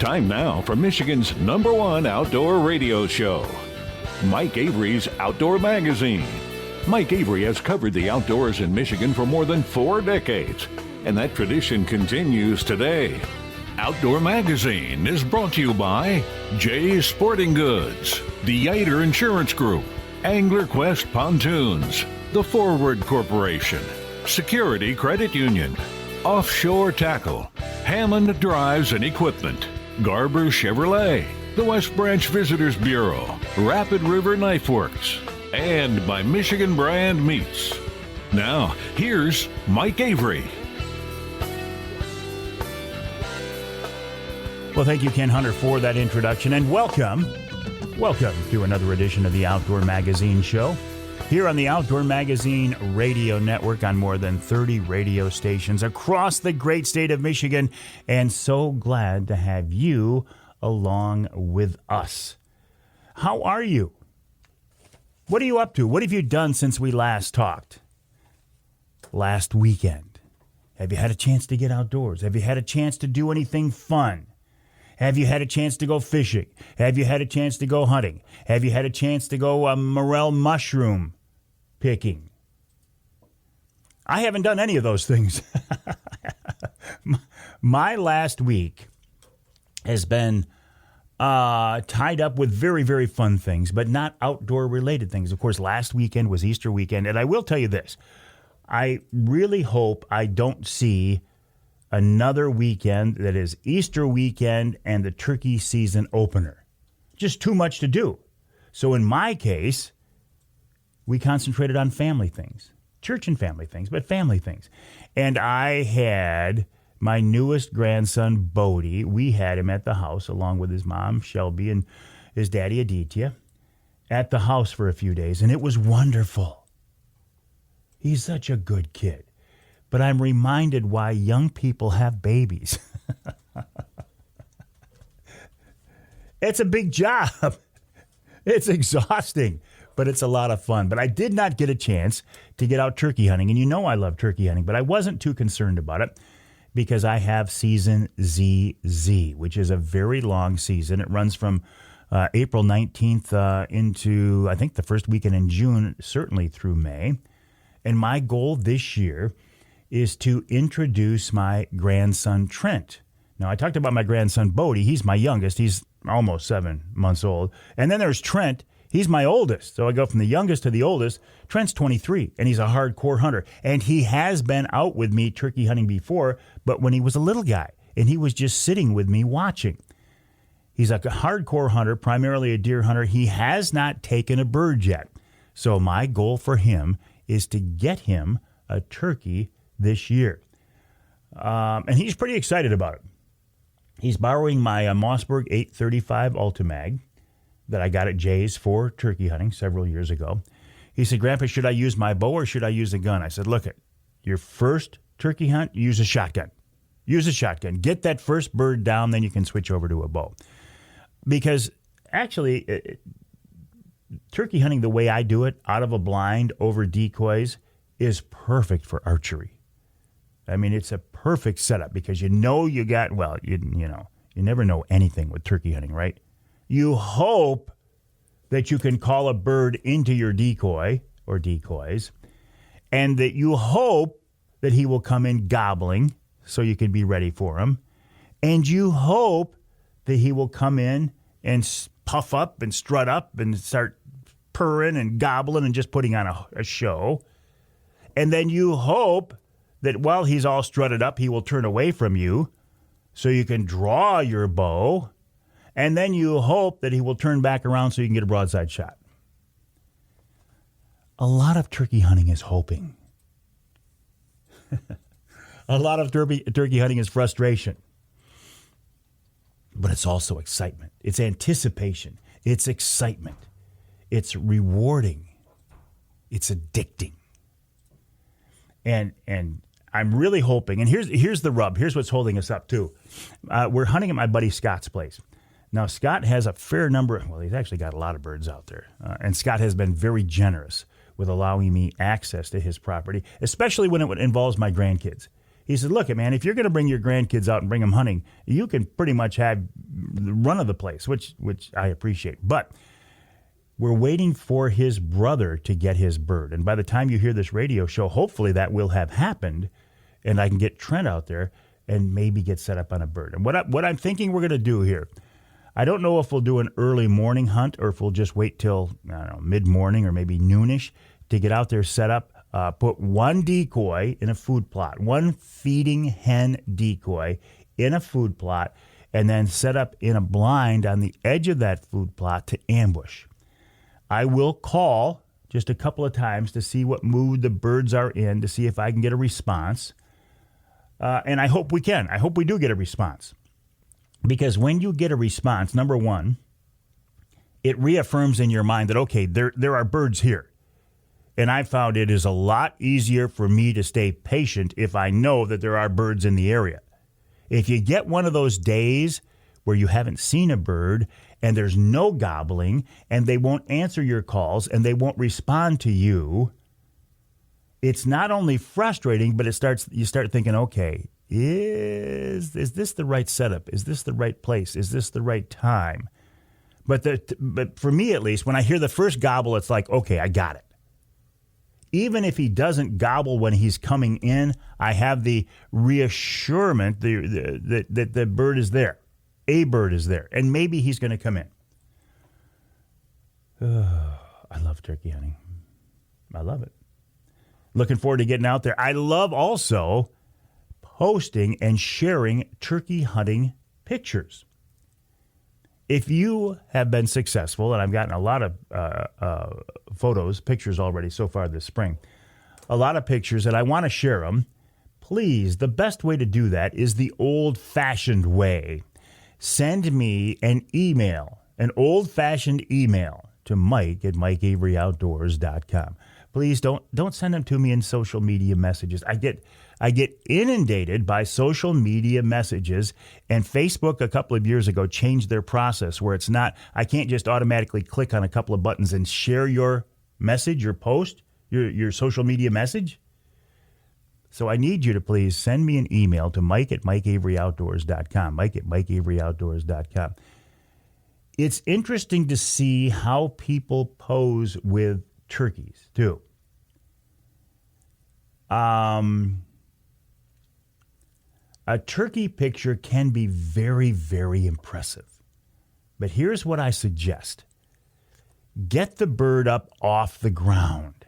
Time now for Michigan's #1 outdoor radio show, Mike Avery's Outdoor Magazine. Mike Avery has covered the outdoors in Michigan for more than 4 decades, and that tradition continues today. Outdoor Magazine is brought to you by Jay's Sporting Goods, the Yater Insurance Group, Angler Quest Pontoons, The Forward Corporation, Security Credit Union, Offshore Tackle, Hammond Drives and Equipment, Garber Chevrolet, the West Branch Visitors Bureau, Rapid River Knife Works, and by Michigan Brand Meats. Now, here's Mike Avery. Well, thank you, Ken Hunter, for that introduction, and welcome to another edition of the Outdoor Magazine Show, here on the Outdoor Magazine Radio Network on more than 30 radio stations across the great state of Michigan, and so glad to have you along with us. How are you? What are you up to? What have you done since we last talked? Last weekend. Have you had a chance to get outdoors? Have you had a chance to do anything fun? Have you had a chance to go fishing? Have you had a chance to go hunting? Have you had a chance to go morel mushroom picking? I haven't done any of those things. My last week has been tied up with very, very fun things, but not outdoor-related things. Of course, last weekend was Easter weekend, and I will tell you this. I really hope I don't see another weekend that is Easter weekend and the turkey season opener. Just too much to do. So in my case, we concentrated on family things. Church and family things, but family things. And I had my newest grandson, Bodie. We had him at the house along with his mom, Shelby, and his daddy, Aditya, at the house for a few days. And it was wonderful. He's such a good kid. But I'm reminded why young people have babies. It's a big job. It's exhausting, but it's a lot of fun. But I did not get a chance to get out turkey hunting. And you know I love turkey hunting, but I wasn't too concerned about it because I have season ZZ, which is a very long season. It runs from April 19th into, I think, the first weekend in June, certainly through May. And my goal this year is to introduce my grandson, Trent. Now, I talked about my grandson, Bodie. He's my youngest. He's almost 7 months old. And then there's Trent. He's my oldest. So I go from the youngest to the oldest. Trent's 23, and he's a hardcore hunter. And he has been out with me turkey hunting before, but when he was a little guy, and he was just sitting with me watching. He's a hardcore hunter, primarily a deer hunter. He has not taken a bird yet. So my goal for him is to get him a turkey this year. And he's pretty excited about it. He's borrowing my Mossberg 835 Ultimag that I got at Jay's for turkey hunting several years ago. He said, "Grandpa, should I use my bow or should I use a gun?" I said, "Look, your first turkey hunt, use a shotgun. Use a shotgun. Get that first bird down, then you can switch over to a bow." Because actually, turkey hunting the way I do it, out of a blind, over decoys, is perfect for archery. I mean, it's a perfect setup because you know you got, well, you never know anything with turkey hunting, right? You hope that you can call a bird into your decoy or decoys, and that you hope that he will come in gobbling so you can be ready for him, and you hope that he will come in and puff up and strut up and start purring and gobbling and just putting on a show. And then you hope that while he's all strutted up, he will turn away from you so you can draw your bow. And then you hope that he will turn back around so you can get a broadside shot. A lot of turkey hunting is hoping. A lot of turkey hunting is frustration. But it's also excitement. It's anticipation. It's excitement. It's rewarding. It's addicting. And I'm really hoping, and here's the rub. Here's what's holding us up, too. We're hunting at my buddy Scott's place. Now, Scott has a fair number, well, he's actually got a lot of birds out there. And Scott has been very generous with allowing me access to his property, especially when it involves my grandkids. He said, look, man, if you're going to bring your grandkids out and bring them hunting, you can pretty much have the run of the place, which I appreciate. But we're waiting for his brother to get his bird. And by the time you hear this radio show, hopefully that will have happened, and I can get Trent out there and maybe get set up on a bird. And what I'm thinking we're going to do here, I don't know if we'll do an early morning hunt or if we'll just wait till, I don't know, mid-morning or maybe noonish to get out there, set up. Put one decoy in a food plot, one feeding hen decoy in a food plot, and then set up in a blind on the edge of that food plot to ambush. I will call just a couple of times to see what mood the birds are in, to see if I can get a response. And I hope we can. I hope we do get a response. Because when you get a response, number one, it reaffirms in your mind that, okay, there are birds here. And I found it is a lot easier for me to stay patient if I know that there are birds in the area. If you get one of those days where you haven't seen a bird and there's no gobbling and they won't answer your calls and they won't respond to you, it's not only frustrating, but you start thinking, okay, is this the right setup? Is this the right place? Is this the right time? But for me, at least, when I hear the first gobble, it's like, okay, I got it. Even if he doesn't gobble when he's coming in, I have the reassurance that the bird is there. A bird is there. And maybe he's going to come in. I love turkey hunting. I love it. Looking forward to getting out there. I love also posting and sharing turkey hunting pictures. If you have been successful, and I've gotten a lot of pictures already so far this spring, a lot of pictures, and I want to share them, please, the best way to do that is the old-fashioned way. Send me an email, an old-fashioned email to mike@mikeaveryoutdoors.com. Please don't send them to me in social media messages. I get inundated by social media messages, and Facebook a couple of years ago changed their process where it's not, I can't just automatically click on a couple of buttons and share your message, your post, your social media message. So I need you to please send me an email to mike@mikeaveryoutdoors.com, mike@mikeaveryoutdoors.com. It's interesting to see how people pose with turkeys, too. A turkey picture can be very, very impressive. But here's what I suggest. Get the bird up off the ground.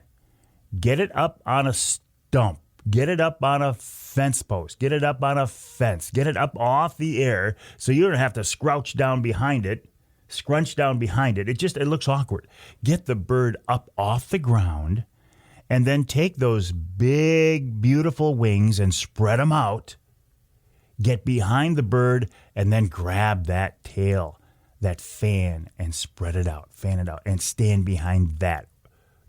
Get it up on a stump. Get it up on a fence post. Get it up on a fence. Get it up off the air so you don't have to scrunch down behind it. It looks awkward. Get the bird up off the ground and then take those big, beautiful wings and spread them out. Get behind the bird and then grab that tail, that fan, and spread it out, fan it out, and stand behind that,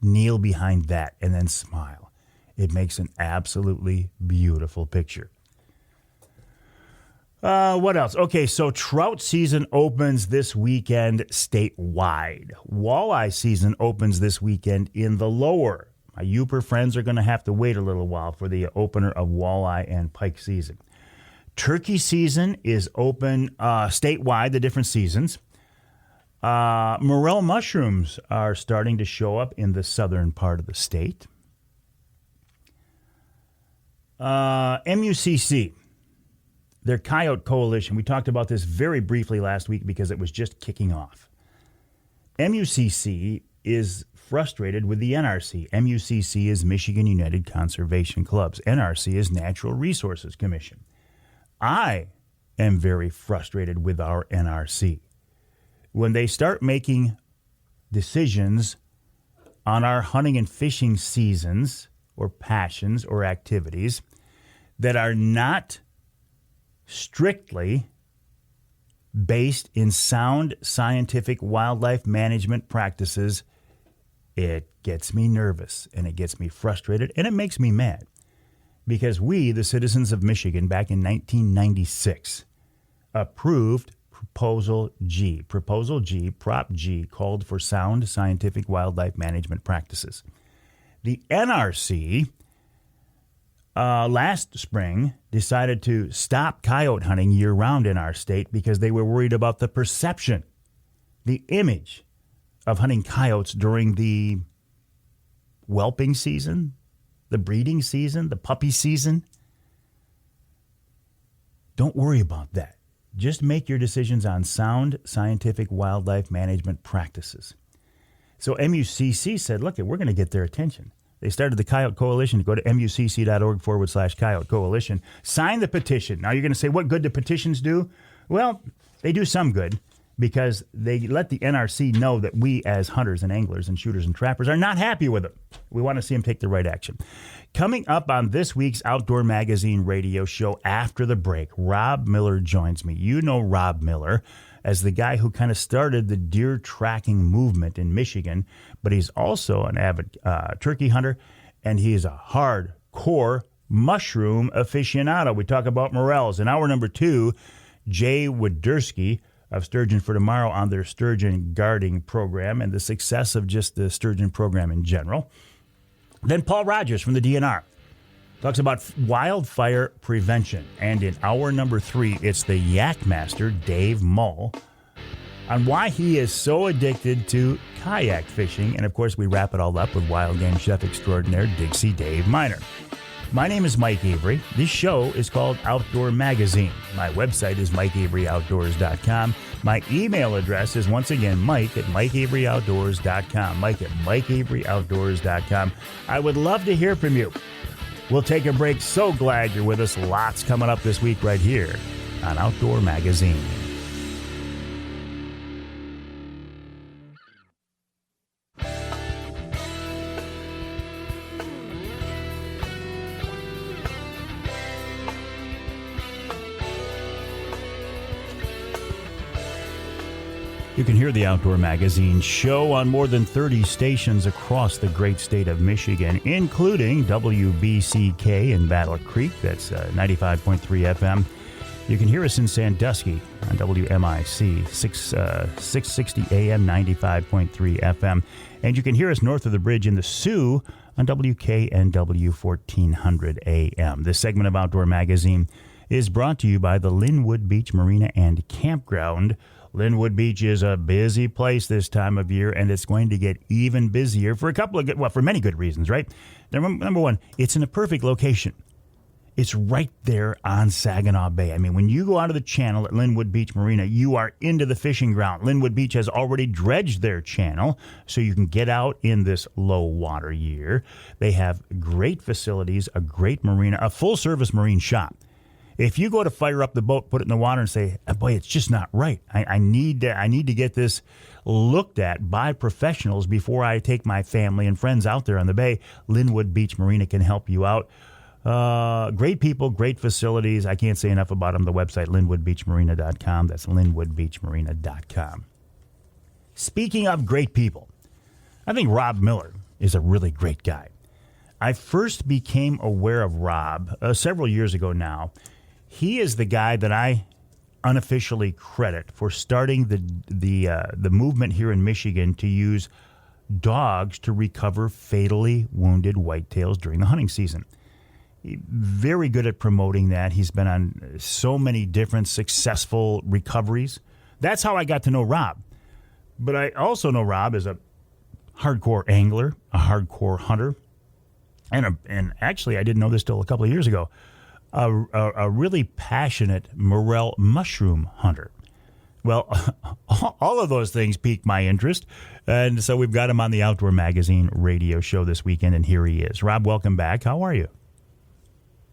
kneel behind that, and then smile. It makes an absolutely beautiful picture. What else? Okay, so trout season opens this weekend statewide. Walleye season opens this weekend in the lower. My Yooper friends are going to have to wait a little while for the opener of walleye and pike season. Turkey season is open statewide, the different seasons. Morel mushrooms are starting to show up in the southern part of the state. MUCC, their coyote coalition, we talked about this very briefly last week because it was just kicking off. MUCC is frustrated with the NRC. MUCC is Michigan United Conservation Clubs. NRC is Natural Resources Commission. I am very frustrated with our NRC. When they start making decisions on our hunting and fishing seasons or passions or activities that are not strictly based in sound scientific wildlife management practices, it gets me nervous and it gets me frustrated and it makes me mad. Because we, the citizens of Michigan, back in 1996, approved Proposal G. Proposal G, Prop G, called for sound scientific wildlife management practices. The NRC last spring decided to stop coyote hunting year-round in our state because they were worried about the perception, the image of hunting coyotes during the whelping season, the breeding season, the puppy season. Don't worry about that. Just make your decisions on sound scientific wildlife management practices. So MUCC said, look, we're going to get their attention. They started the Coyote Coalition. Go to mucc.org/Coyote Coalition. Sign the petition. Now you're going to say, what good do petitions do? Well, they do some good because they let the NRC know that we as hunters and anglers and shooters and trappers are not happy with them. We want to see them take the right action. Coming up on this week's Outdoor Magazine radio show after the break, Rob Miller joins me. You know Rob Miller as the guy who kind of started the deer tracking movement in Michigan, but he's also an avid turkey hunter, and he is a hardcore mushroom aficionado. We talk about morels. In hour number 2, Jay Woiderski of Sturgeon for Tomorrow on their Sturgeon Guarding program and the success of just the sturgeon program in general. Then Paul Rogers from the DNR talks about wildfire prevention. And in hour number 3, it's the Yak Master, Dave Mull, on why he is so addicted to kayak fishing. And, of course, we wrap it all up with wild game chef extraordinaire Dixie Dave Minar. My name is Mike Avery. This show is called Outdoor Magazine. My website is MikeAveryOutdoors.com. My email address is, once again, Mike at MikeAveryOutdoors.com. Mike at MikeAveryOutdoors.com. I would love to hear from you. We'll take a break. So glad you're with us. Lots coming up this week right here on Outdoor Magazine. You can hear the Outdoor Magazine show on more than 30 stations across the great state of Michigan, including WBCK in Battle Creek. That's 95.3 FM. You can hear us in Sandusky on WMIC 660 AM, 95.3 FM. And you can hear us north of the bridge in the Sioux on WKNW 1400 AM. This segment of Outdoor Magazine is brought to you by the Linwood Beach Marina and Campground. Linwood Beach is a busy place this time of year, and it's going to get even busier for for many good reasons, right? Number one, it's in a perfect location. It's right there on Saginaw Bay. I mean, when you go out of the channel at Linwood Beach Marina, you are into the fishing ground. Linwood Beach has already dredged their channel, so you can get out in this low water year. They have great facilities, a great marina, a full-service marine shop. If you go to fire up the boat, put it in the water and say, oh, boy, it's just not right. I need to get this looked at by professionals before I take my family and friends out there on the bay, Linwood Beach Marina can help you out. Great people, great facilities. I can't say enough about them. The website, linwoodbeachmarina.com. That's linwoodbeachmarina.com. Speaking of great people, I think Rob Miller is a really great guy. I first became aware of Rob several years ago now. He is the guy that I unofficially credit for starting the movement here in Michigan to use dogs to recover fatally wounded whitetails during the hunting season. Very good at promoting that. He's been on so many different successful recoveries. That's how I got to know Rob. But I also know Rob as a hardcore angler, a hardcore hunter, and actually I didn't know this till a couple of years ago, a really passionate morel mushroom hunter. Well, all of those things piqued my interest, and so we've got him on the Outdoor Magazine radio show this weekend, and here he is. Rob, welcome back. How are you?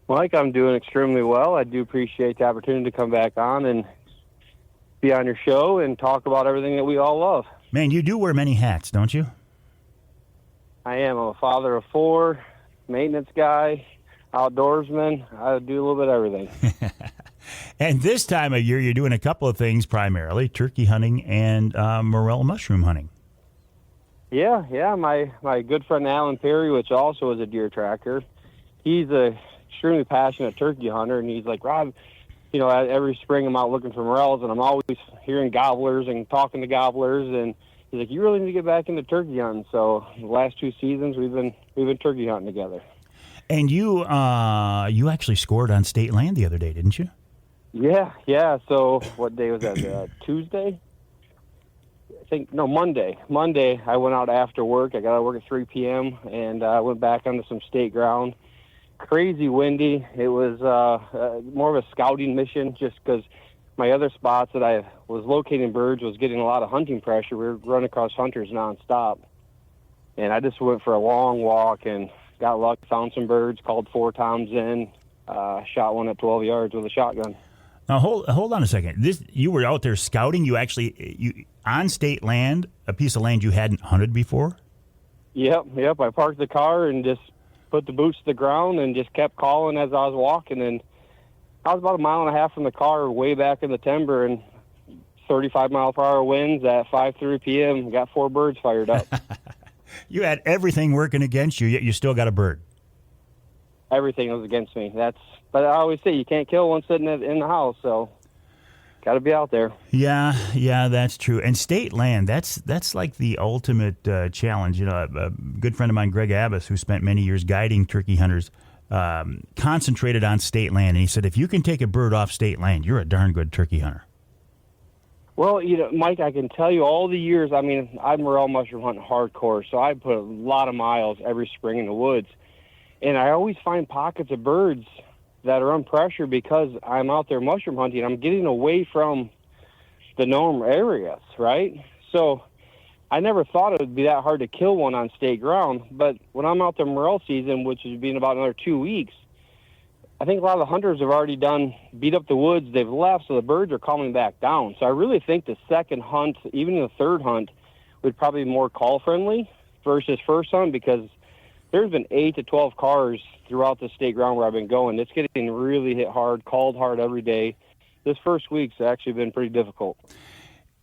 Mike, I'm doing extremely well. I do appreciate the opportunity to come back on and be on your show and talk about everything that we all love. Man, you do wear many hats, don't you? I am. I'm a father of 4, maintenance guy, outdoorsman. I do a little bit of everything. And this time of year, you're doing a couple of things primarily, turkey hunting and morel mushroom hunting. Yeah. My good friend Alan Perry, which also is a deer tracker, he's a extremely passionate turkey hunter, and he's like, Rob, every spring I'm out looking for morels, and I'm always hearing gobblers and talking to gobblers, and he's like, you really need to get back into turkey hunting. So the last 2 seasons we've been turkey hunting together. And you actually scored on state land the other day, didn't you? Yeah. So what day was that? Tuesday? Monday. Monday, I went out after work. I got out of work at 3 p.m. and I went back onto some state ground. Crazy windy. It was more of a scouting mission just because my other spots that I was locating birds was getting a lot of hunting pressure. We were running across hunters nonstop. And I just went for a long walk and got lucky, found some birds, called 4 toms in, shot one at 12 yards with a shotgun. Now, hold on a second. You were out there scouting. You on state land, a piece of land you hadn't hunted before? Yep. I parked the car and just put the boots to the ground and just kept calling as I was walking. And I was about 1.5 miles from the car, way back in the timber, and 35-mile-per-hour winds at 5:30 p.m. Got 4 birds fired up. You had everything working against you, yet you still got a bird. Everything was against me. But I always say you can't kill one sitting in the house, so got to be out there. Yeah, that's true. And state land, that's like the ultimate challenge. You know, a good friend of mine, Greg Abbas, who spent many years guiding turkey hunters, concentrated on state land, and he said, if you can take a bird off state land, you're a darn good turkey hunter. Well, Mike, I can tell you all the years, I'm morel mushroom hunting hardcore, so I put a lot of miles every spring in the woods. And I always find pockets of birds that are unpressured because I'm out there mushroom hunting. I'm getting away from the known areas, right? So I never thought it would be that hard to kill one on state ground. But when I'm out there morel season, which is being about another 2 weeks, I think a lot of the hunters have already beat up the woods. They've left, so the birds are calming back down. So I really think the second hunt, even the third hunt, would probably be more call-friendly versus first hunt because there's been 8 to 12 cars throughout the state ground where I've been going. It's getting really hit hard, called hard every day. This first week's actually been pretty difficult.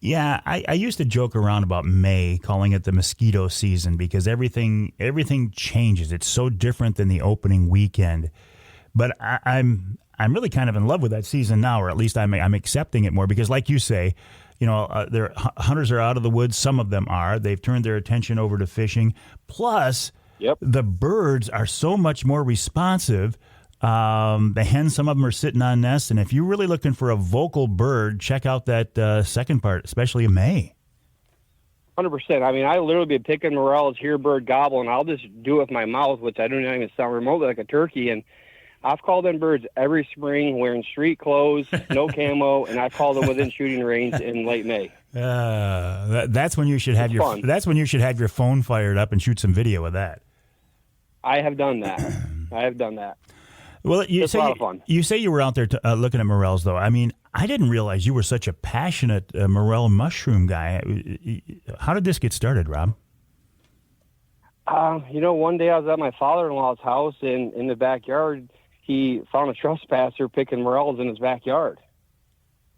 Yeah, I used to joke around about May, calling it the mosquito season because everything changes. It's so different than the opening weekend. But I'm really kind of in love with that season now, or at least I'm accepting it more because, like you say, hunters are out of the woods. Some of them are. They've turned their attention over to fishing. Plus, the birds are so much more responsive. The hens, some of them are sitting on nests, and if you're really looking for a vocal bird, check out that second part, especially in May. 100%. I literally be picking morels, hear a bird gobble, and I'll just do it with my mouth, which I don't even sound remotely like a turkey. And I've called in birds every spring wearing street clothes, no camo, and I've called them within shooting range in late May. That's when you should have That's when you should have your phone fired up and shoot some video of that. I have done that. Well, you it's a lot of fun. You say you were out there looking at morels, though. I didn't realize you were such a passionate morel mushroom guy. How did this get started, Rob? One day I was at my father-in-law's house, and in the backyard, he found a trespasser picking morels in his backyard.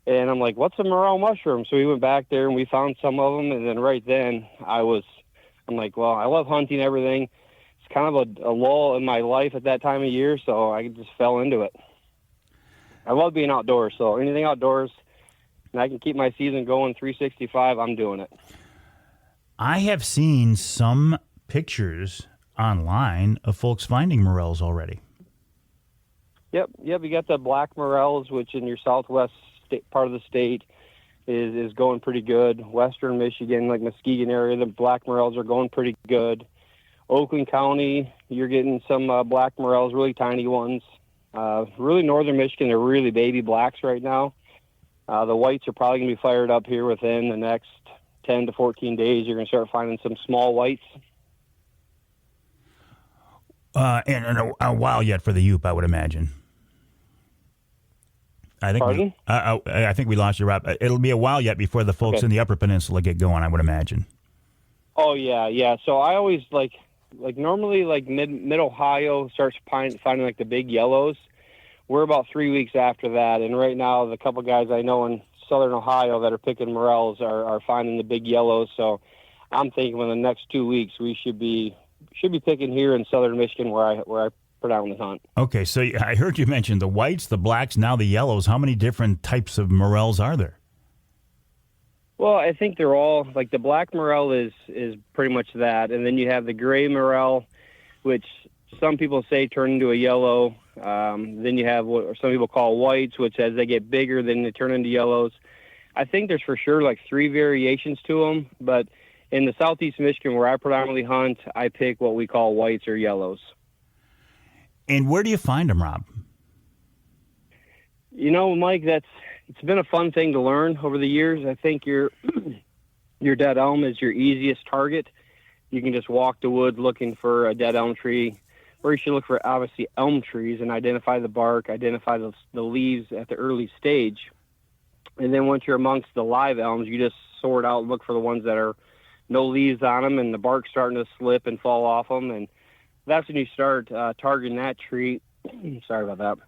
And I'm like, what's a morel mushroom? So we went back there, and we found some of them, and then right then I'm like, well, I love hunting everything. It's kind of a lull in my life at that time of year, so I just fell into it. I love being outdoors, so anything outdoors, and I can keep my season going 365, I'm doing it. I have seen some pictures online of folks finding morels already. Yep. You got the black morels, which in your southwest part of the state is going pretty good. Western Michigan, like Muskegon area, the black morels are going pretty good. Oakland County, you're getting some black morels, really tiny ones. Really northern Michigan, they're really baby blacks right now. The whites are probably going to be fired up here within the next 10 to 14 days. You're going to start finding some small whites. And a while yet for the Yoop, I would imagine. Pardon? I think we lost you, Rob. It'll be a while yet before the folks in the Upper Peninsula get going, I would imagine. Oh, yeah. So I always like normally like mid Ohio starts finding like the big yellows. We're about 3 weeks after that, and right now the couple guys I know in southern Ohio that are picking morels are finding the big yellows. So I'm thinking in the next 2 weeks we should be picking here in southern Michigan where I predominantly hunt. Okay, so I heard you mention the whites, the blacks, now the yellows. How many different types of morels are there? Well, I think they're all, like the black morel is pretty much that. And then you have the gray morel, which some people say turn into a yellow. Then you have what some people call whites, which as they get bigger, then they turn into yellows. I think there's for sure like 3 variations to them, but in the southeast Michigan where I predominantly hunt, I pick what we call whites or yellows. And where do you find them, Rob? You know, Mike, it's been a fun thing to learn over the years. I think your dead elm is your easiest target. You can just walk the woods looking for a dead elm tree, or you should look for, obviously, elm trees and identify the bark, identify the leaves at the early stage. And then once you're amongst the live elms, you just sort out, look for the ones that are no leaves on them and the bark's starting to slip and fall off them. And that's when you start targeting that tree. Sorry about that.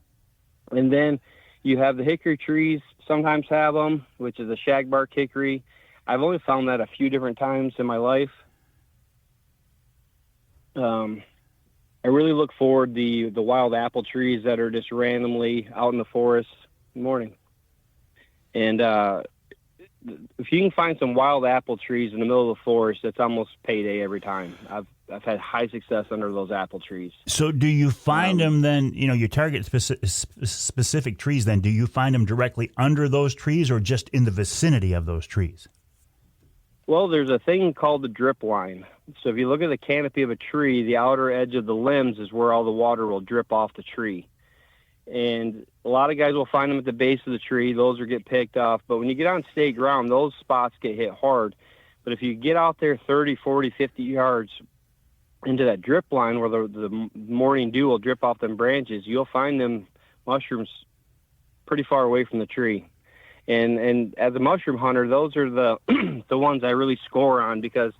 And then you have the hickory trees, sometimes have them, which is a shagbark hickory. I've only found that a few different times in my life. I really look for the wild apple trees that are just randomly out in the forest. Good morning. And if you can find some wild apple trees in the middle of the forest, it's almost payday every time. I've had high success under those apple trees. So do you find them then, you target specific trees then, do you find them directly under those trees or just in the vicinity of those trees? Well, there's a thing called the drip line. So if you look at the canopy of a tree, the outer edge of the limbs is where all the water will drip off the tree. And a lot of guys will find them at the base of the tree. Those will get picked off. But when you get on state ground, those spots get hit hard. But if you get out there 30, 40, 50 yards into that drip line where the morning dew will drip off them branches, you'll find them mushrooms pretty far away from the tree. And as a mushroom hunter, those are the the ones I really score on, because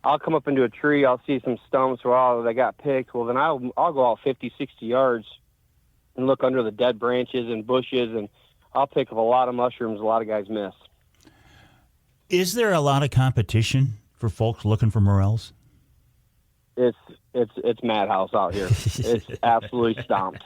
I'll come up into a tree, I'll see some stumps where they got picked. Well, then I'll go out 50, 60 yards and look under the dead branches and bushes, and I'll pick up a lot of mushrooms a lot of guys miss. Is there a lot of competition for folks looking for morels? It's madhouse out here. It's absolutely stomped.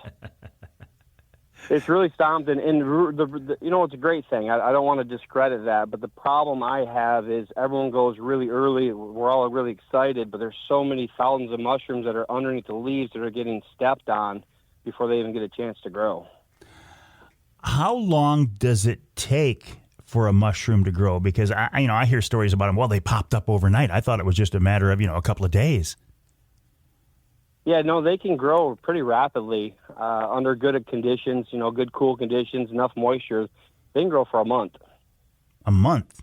It's really stomped, and it's a great thing. I don't want to discredit that, but the problem I have is everyone goes really early. We're all really excited, but there's so many thousands of mushrooms that are underneath the leaves that are getting stepped on before they even get a chance to grow. How long does it take for a mushroom to grow? Because I hear stories about them. Well, they popped up overnight. I thought it was just a matter of a couple of days. Yeah, no, they can grow pretty rapidly under good conditions, good cool conditions, enough moisture. They can grow for a month. A month?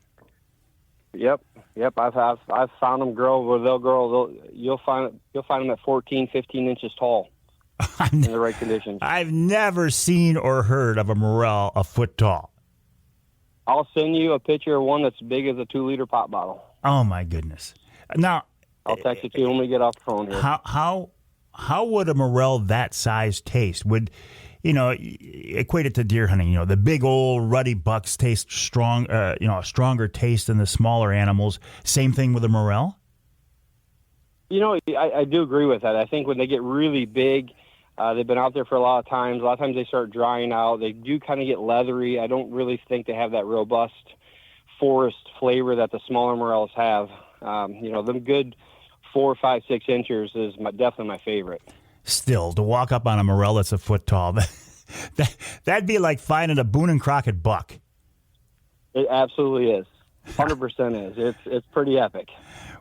Yep. I've found them grow where they'll grow. You'll find them at 14, 15 inches tall in the right conditions. I've never seen or heard of a morel a foot tall. I'll send you a picture of one that's big as a 2-liter pop bottle. Oh my goodness! Now I'll text it to you when we get off the phone here. How would a morel that size taste? Would, equate it to deer hunting, the big old ruddy bucks taste strong, a stronger taste than the smaller animals. Same thing with a morel? I do agree with that. I think when they get really big, they've been out there for a lot of times. A lot of times they start drying out. They do kind of get leathery. I don't really think they have that robust forest flavor that the smaller morels have. Them good 4, 5, 6 inches is definitely my favorite. Still, to walk up on a morel that's a foot tall, that'd be like finding a Boone and Crockett buck. It absolutely is. 100% is. It's pretty epic.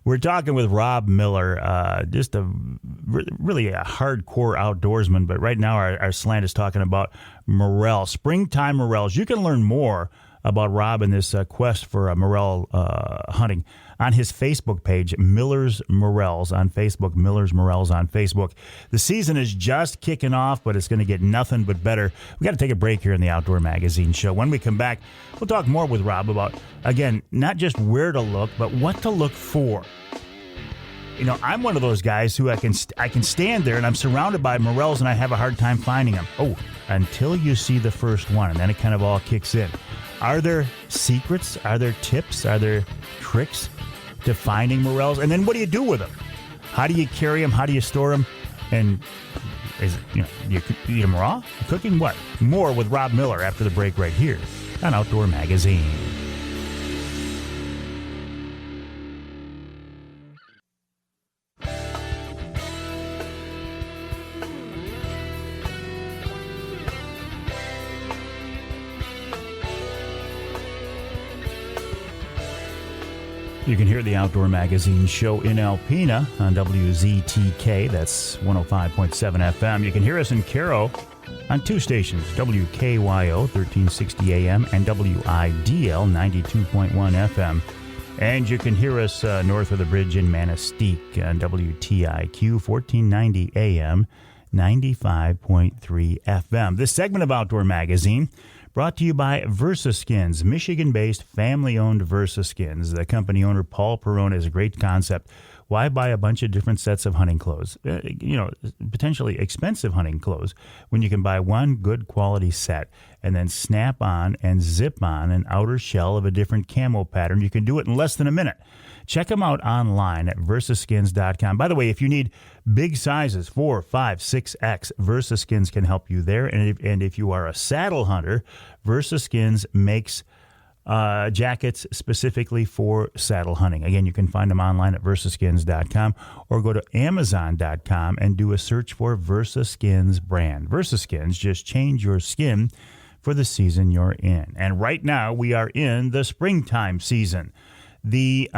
We're talking with Rob Miller, just really a hardcore outdoorsman, but right now our slant is talking about morel, springtime morels. You can learn more about Rob and this quest for morel hunting on his Facebook page, Miller's Morels on Facebook, Miller's Morels on Facebook. The season is just kicking off, but it's going to get nothing but better. We got to take a break here in the Outdoor Magazine Show. When we come back, we'll talk more with Rob about, again, not just where to look, but what to look for. I'm one of those guys who I can stand there and I'm surrounded by morels and I have a hard time finding them. Oh, until you see the first one, and then it kind of all kicks in. Are there secrets? Are there tips? Are there tricks to finding morels? And then what do you do with them? How do you carry them? How do you store them? And you eat them raw? Cooking? What? More with Rob Miller after the break right here on Outdoor Magazine. You can hear the Outdoor Magazine show in Alpena on WZTK. That's 105.7 FM. You can hear us in Caro on two stations, WKYO 1360 AM and WIDL 92.1 FM. And you can hear us north of the bridge in Manistee on WTIQ 1490 AM, 95.3 FM. This segment of Outdoor Magazine brought to you by VersaSkins, Michigan-based, family-owned VersaSkins. The company owner, Paul Perrone, has a great concept. Why buy a bunch of different sets of hunting clothes? Potentially expensive hunting clothes, when you can buy one good quality set and then snap on and zip on an outer shell of a different camo pattern. You can do it in less than a minute. Check them out online at versaskins.com. By the way, if you need big sizes, 4, 5, 6X, VersaSkins can help you there. And if you are a saddle hunter, VersaSkins makes jackets specifically for saddle hunting. Again, you can find them online at versaskins.com or go to amazon.com and do a search for VersaSkins brand. VersaSkins, just change your skin for the season you're in. And right now, we are in the springtime season, the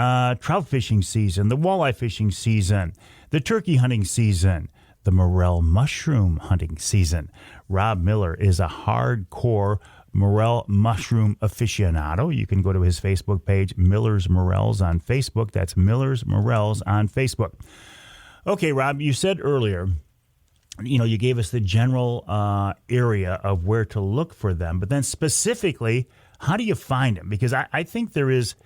trout fishing season, the walleye fishing season, the turkey hunting season, the morel mushroom hunting season. Rob Miller is a hardcore morel mushroom aficionado. You can go to his Facebook page, Miller's Morels on Facebook. That's Miller's Morels on Facebook. Okay, Rob, you said earlier, you gave us the general area of where to look for them, but then specifically, how do you find them? Because I think there is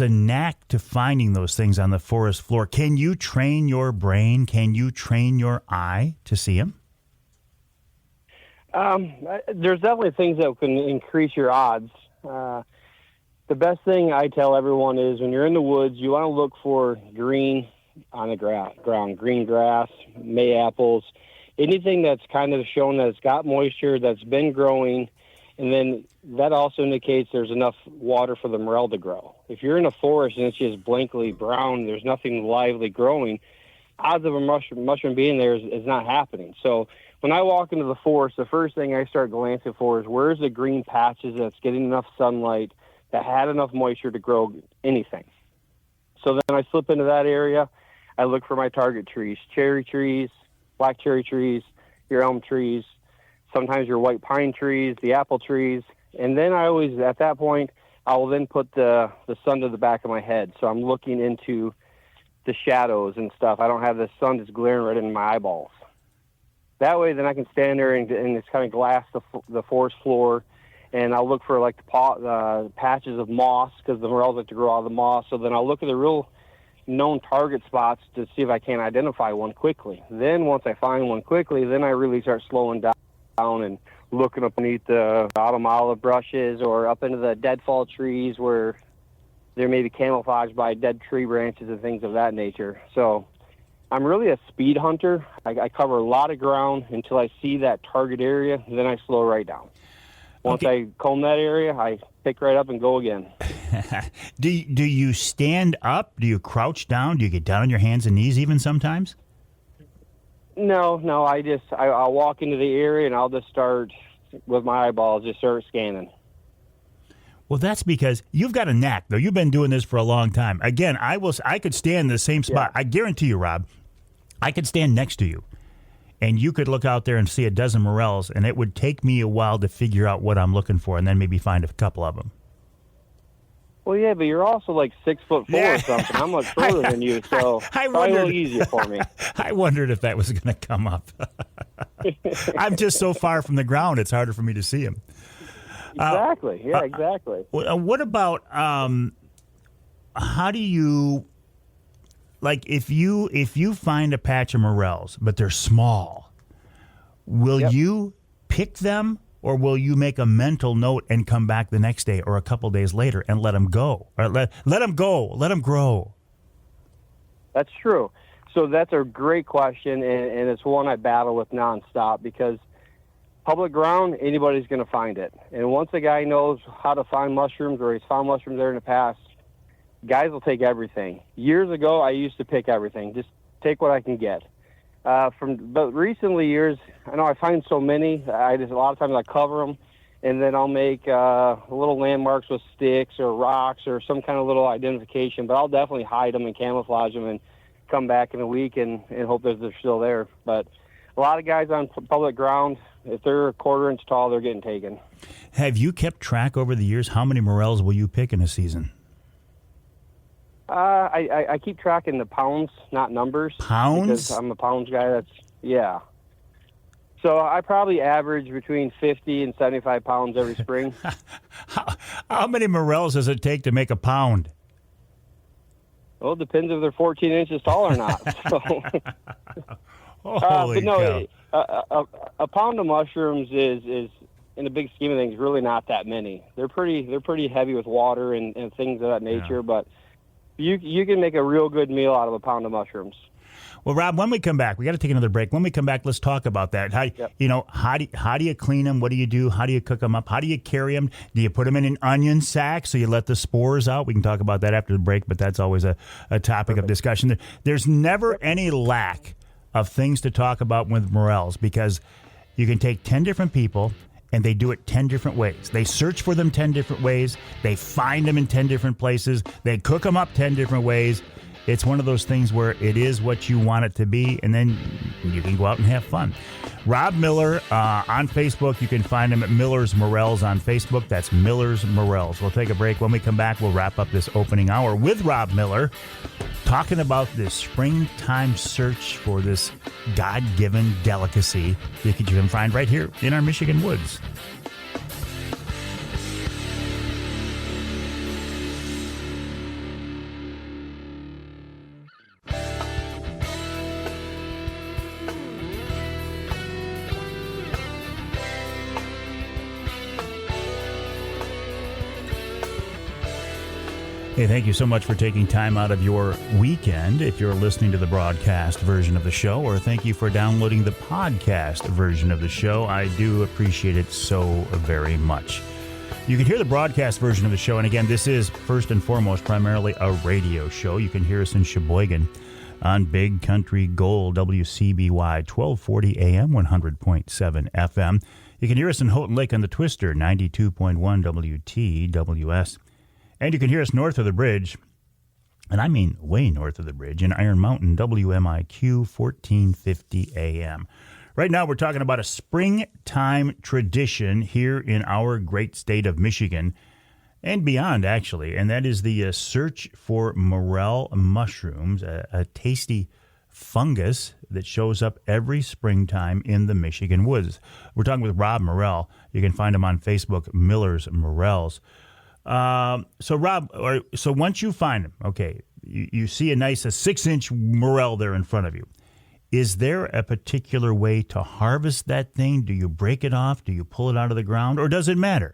a knack to finding those things on the forest floor. Can you train your brain? Can you train your eye to see them? There's definitely things that can increase your odds. The best thing I tell everyone is when you're in the woods, you want to look for green on the ground, green grass, mayaples, anything that's kind of shown that it's got moisture, that's been growing, and then that also indicates there's enough water for the morel to grow. If you're in a forest and it's just blankly brown, there's nothing lively growing, odds of a mushroom being there is not happening. So when I walk into the forest, the first thing I start glancing for is where's the green patches that's getting enough sunlight, that had enough moisture to grow anything. So then I slip into that area. I look for my target trees, cherry trees, black cherry trees, your elm trees, sometimes your white pine trees, the apple trees. And then I always, at that point, I will then put the sun to the back of my head. So I'm looking into the shadows and stuff. I don't have the sun that's glaring right into my eyeballs. That way, then I can stand there and just kind of glass the forest floor, and I'll look for like the patches of moss, because the morels like to grow out of the moss. So then I'll look at the real known target spots to see if I can identify one quickly. Then once I find one quickly, then I really start slowing down and looking up beneath the autumn olive brushes or up into the deadfall trees where there may be camouflaged by dead tree branches and things of that nature. So I'm really a speed hunter. I cover a lot of ground until I see that target area, and then I slow right down. Once I comb that area, I pick right up and go again. Do you stand up? Do you crouch down? Do you get down on your hands and knees even sometimes? No. I'll walk into the area and I'll just start with my eyeballs, just start scanning. Well, that's because you've got a knack, though. You've been doing this for a long time. Again, I could stand in the same spot. Yeah. I guarantee you, Rob, I could stand next to you, and you could look out there and see a dozen morels, and it would take me a while to figure out what I'm looking for, and then maybe find a couple of them. Well, yeah, but you're also like 6'4" or something. I'm much further than you, so probably a little easier for me. I wondered if that was going to come up. I'm just so far from the ground; it's harder for me to see them. Exactly. Exactly. What about how do you, like, if you find a patch of morels but they're small, will you pick them, or will you make a mental note and come back the next day or a couple days later and let them go, or let them grow? That's true. So that's a great question, and it's one I battle with nonstop, because public ground, anybody's going to find it. And once a guy knows how to find mushrooms, or he's found mushrooms there in the past, guys will take everything. Years ago, I used to pick everything, just take what I can get. But recently years, I know I find so many. A lot of times I cover them, and then I'll make little landmarks with sticks or rocks or some kind of little identification. But I'll definitely hide them and camouflage them and come back in a week and hope that they're still there. But a lot of guys on public ground, if they're a quarter inch tall, they're getting taken. Have you kept track over the years? How many morels will you pick in a season? I keep track in the pounds, not numbers. Pounds? Because I'm a pounds guy. Yeah. So I probably average between 50 and 75 pounds every spring. How many morels does it take to make a pound? Well, it depends if they're 14 inches tall or not. So, Holy cow. A pound of mushrooms is in the big scheme of things really not that many. They're pretty heavy with water and things of that nature, Yeah. but you can make a real good meal out of a pound of mushrooms. Well, Rob, when we come back, we got to take another break. When we come back, let's talk about that. How do you clean them? What do you do? How do you cook them up? How do you carry them? Do you put them in an onion sack so you let the spores out? We can talk about that after the break, but that's always a topic of discussion. There's never any lack of things to talk about with morels because you can take 10 different people and they do it 10 different ways. They search for them 10 different ways. They find them in 10 different places. They cook them up 10 different ways. It's one of those things where it is what you want it to be, and then you can go out and have fun. Rob Miller on Facebook. You can find him at Miller's Morels on Facebook. That's Miller's Morels. We'll take a break. When we come back, we'll wrap up this opening hour with Rob Miller, talking about this springtime search for this God-given delicacy that you can find right here in our Michigan woods. Hey, thank you so much for taking time out of your weekend if you're listening to the broadcast version of the show, or thank you for downloading the podcast version of the show. I do appreciate it so very much. You can hear the broadcast version of the show, and again, this is first and foremost primarily a radio show. You can hear us in Sheboygan on Big Country Gold, WCBY, 1240 AM, 100.7 FM. You can hear us in Houghton Lake on the Twister, 92.1 WTWS. And you can hear us north of the bridge, and I mean way north of the bridge, in Iron Mountain, WMIQ, 1450 AM. Right now, we're talking about a springtime tradition here in our great state of Michigan, and beyond, actually, and that is the search for morel mushrooms, a tasty fungus that shows up every springtime in the Michigan woods. We're talking with Rob Morel. You can find him on Facebook, Miller's Morels. So Rob, so once you find them, okay, you see a 6-inch morel there in front of you. Is there a particular way to harvest that thing? Do you break it off? Do you pull it out of the ground? Or does it matter?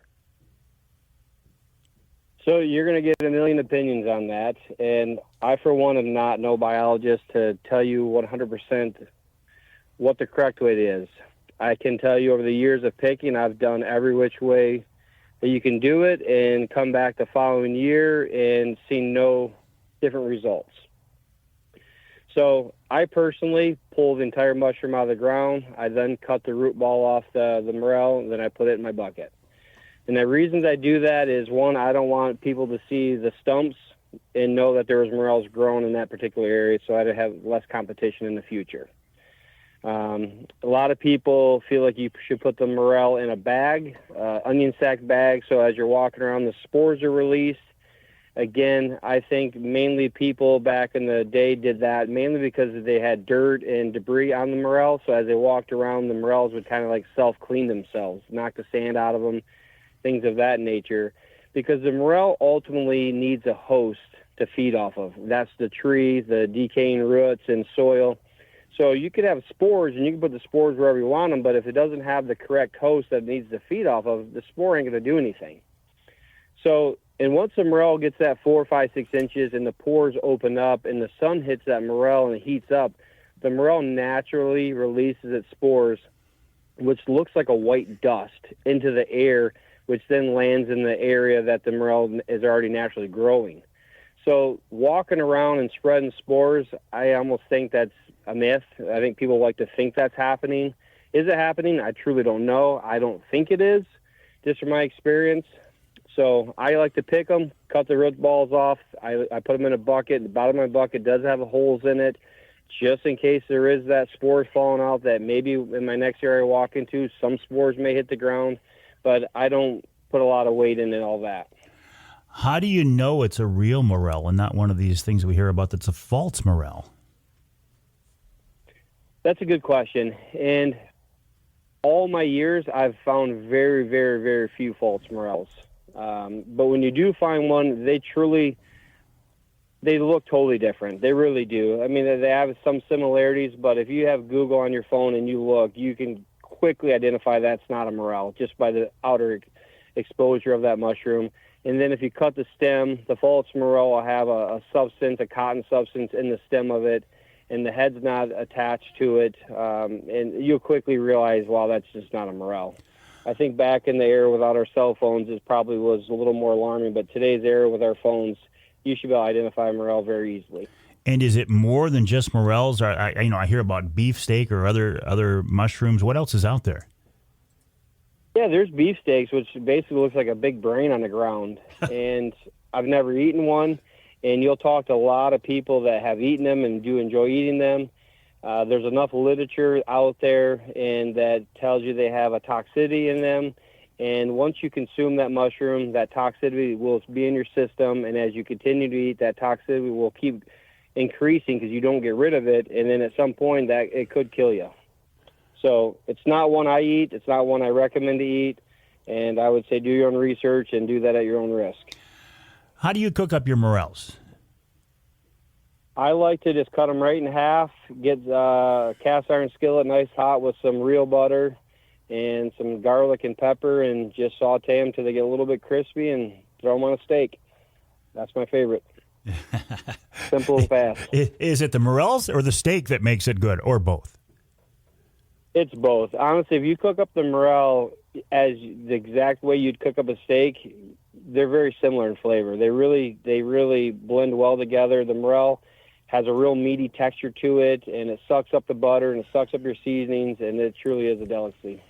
So you're going to get a million opinions on that. And I, for one, am not no biologist to tell you 100% what the correct way is. I can tell you over the years of picking, I've done every which way that you can do it and come back the following year and see no different results. So I personally pull the entire mushroom out of the ground. I then cut the root ball off the morel, and then I put it in my bucket. And the reasons I do that is, one, I don't want people to see the stumps and know that there was morels growing in that particular area, so I'd have less competition in the future. A lot of people feel like you should put the morel in a bag, onion sack bag, so as you're walking around, the spores are released. Again, I think mainly people back in the day did that mainly because they had dirt and debris on the morel, so as they walked around, the morels would kind of like self-clean themselves, knock the sand out of them, things of that nature, because the morel ultimately needs a host to feed off of. That's the tree, the decaying roots and soil. So you could have spores, and you can put the spores wherever you want them, but if it doesn't have the correct host that it needs to feed off of, the spore ain't going to do anything. So, and once the morel gets that 4, 5, 6 inches and the pores open up and the sun hits that morel and it heats up, the morel naturally releases its spores, which looks like a white dust, into the air, which then lands in the area that the morel is already naturally growing. So walking around and spreading spores, I almost think that's a myth. I think people like to think that's happening. Is it happening? I truly don't know. I don't think it is, just from my experience. So I like to pick them, cut the root balls off. I put them in a bucket. The bottom of my bucket does have holes in it, just in case there is that spores falling out that maybe in my next area I walk into, some spores may hit the ground, but I don't put a lot of weight in all that. How do you know it's a real morel and not one of these things we hear about that's a false morel? That's a good question. And all my years, I've found very, very, very few false morels. But when you do find one, they look totally different. They really do. I mean, they have some similarities, but if you have Google on your phone and you look, you can quickly identify that's not a morel just by the outer exposure of that mushroom. And then if you cut the stem, the false morel will have a substance, a cotton substance in the stem of it, and the head's not attached to it. And you'll quickly realize, wow, that's just not a morel. I think back in the era without our cell phones, it probably was a little more alarming, but today's era with our phones, you should be able to identify a morel very easily. And is it more than just morels? I hear about beefsteak or other mushrooms. What else is out there? Yeah, there's beefsteaks, which basically looks like a big brain on the ground. And I've never eaten one. And you'll talk to a lot of people that have eaten them and do enjoy eating them. There's enough literature out there and that tells you they have a toxicity in them. And once you consume that mushroom, that toxicity will be in your system. And as you continue to eat, that toxicity will keep increasing because you don't get rid of it. And then at some point, that it could kill you. So it's not one I eat. It's not one I recommend to eat. And I would say do your own research and do that at your own risk. How do you cook up your morels? I like to just cut them right in half, get a cast iron skillet nice hot with some real butter and some garlic and pepper, and just saute them till they get a little bit crispy and throw them on a steak. That's my favorite. Simple and fast. Is it the morels or the steak that makes it good, or both? It's both. Honestly, if you cook up the morel as the exact way you'd cook up a steak, they're very similar in flavor. They really blend well together. The morel has a real meaty texture to it, and it sucks up the butter, and it sucks up your seasonings, and it truly is a delicacy.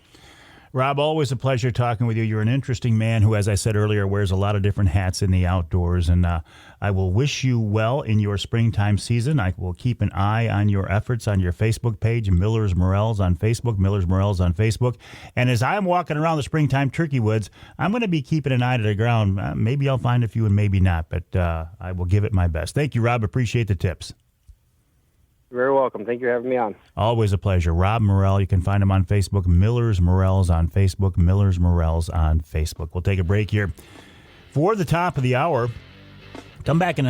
Rob, always a pleasure talking with you. You're an interesting man who, as I said earlier, wears a lot of different hats in the outdoors, and I will wish you well in your springtime season. I will keep an eye on your efforts on your Facebook page, Miller's Morels on Facebook, Miller's Morels on Facebook. And as I'm walking around the springtime turkey woods, I'm going to be keeping an eye to the ground. Maybe I'll find a few and maybe not, but I will give it my best. Thank you, Rob. Appreciate the tips. You're very welcome. Thank you for having me on. Always a pleasure. Rob Morel, you can find him on Facebook, Miller's Morels on Facebook, Miller's Morels on Facebook. We'll take a break here. For the top of the hour, coming back in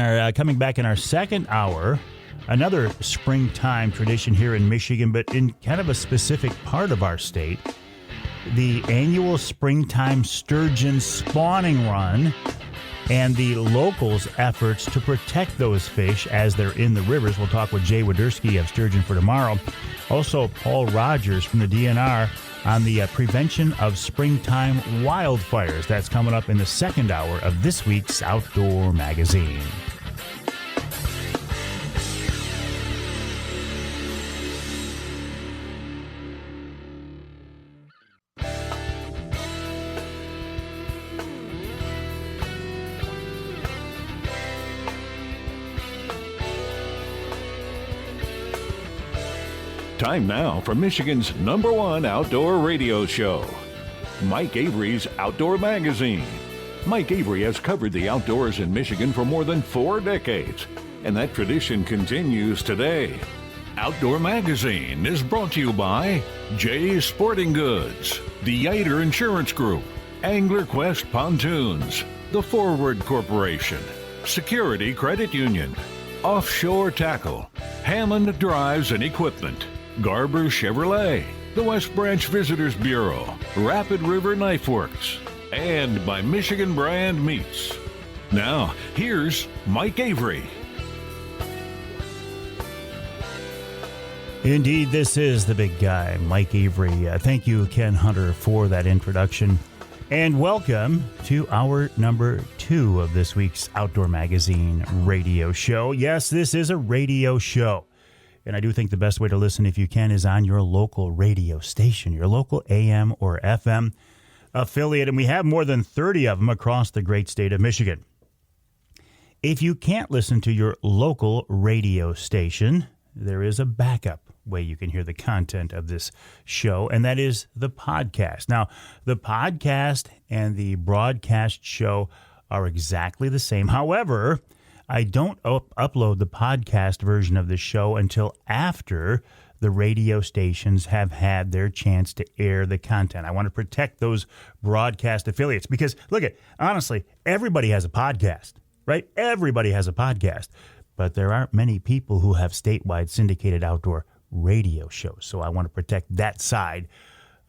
our second hour, another springtime tradition here in Michigan, but in kind of a specific part of our state, the annual springtime sturgeon spawning run and the locals' efforts to protect those fish as they're in the rivers. We'll talk with Jay Woiderski of Sturgeon for Tomorrow. Also, Paul Rogers from the DNR on the prevention of springtime wildfires. That's coming up in the second hour of this week's Outdoor Magazine. Time now for Michigan's #1 outdoor radio show, Mike Avery's Outdoor Magazine. Mike Avery has covered the outdoors in Michigan for more than 4 decades, and that tradition continues today. Outdoor Magazine is brought to you by Jay's Sporting Goods, the Yater Insurance Group, Angler Quest Pontoons, the Forward Corporation, Security Credit Union, Offshore Tackle, Hammond Drives and Equipment, Garber Chevrolet, the West Branch Visitors Bureau, Rapid River Knife Works, and by Michigan Brand Meats. Now, here's Mike Avery. Indeed, this is the big guy, Mike Avery. Thank you, Ken Hunter, for that introduction. And welcome to our number 2 of this week's Outdoor Magazine radio show. Yes, this is a radio show. And I do think the best way to listen, if you can, is on your local radio station, your local AM or FM. affiliate, and we have more than 30 of them across the great state of Michigan. If you can't listen to your local radio station, there is a backup way you can hear the content of this show, and that is the podcast. Now, the podcast and the broadcast show are exactly the same. However, I don't upload the podcast version of the show until after the radio stations have had their chance to air the content. I want to protect those broadcast affiliates because, honestly, everybody has a podcast. Right? Everybody has a podcast, but there aren't many people who have statewide syndicated outdoor radio shows. So I want to protect that side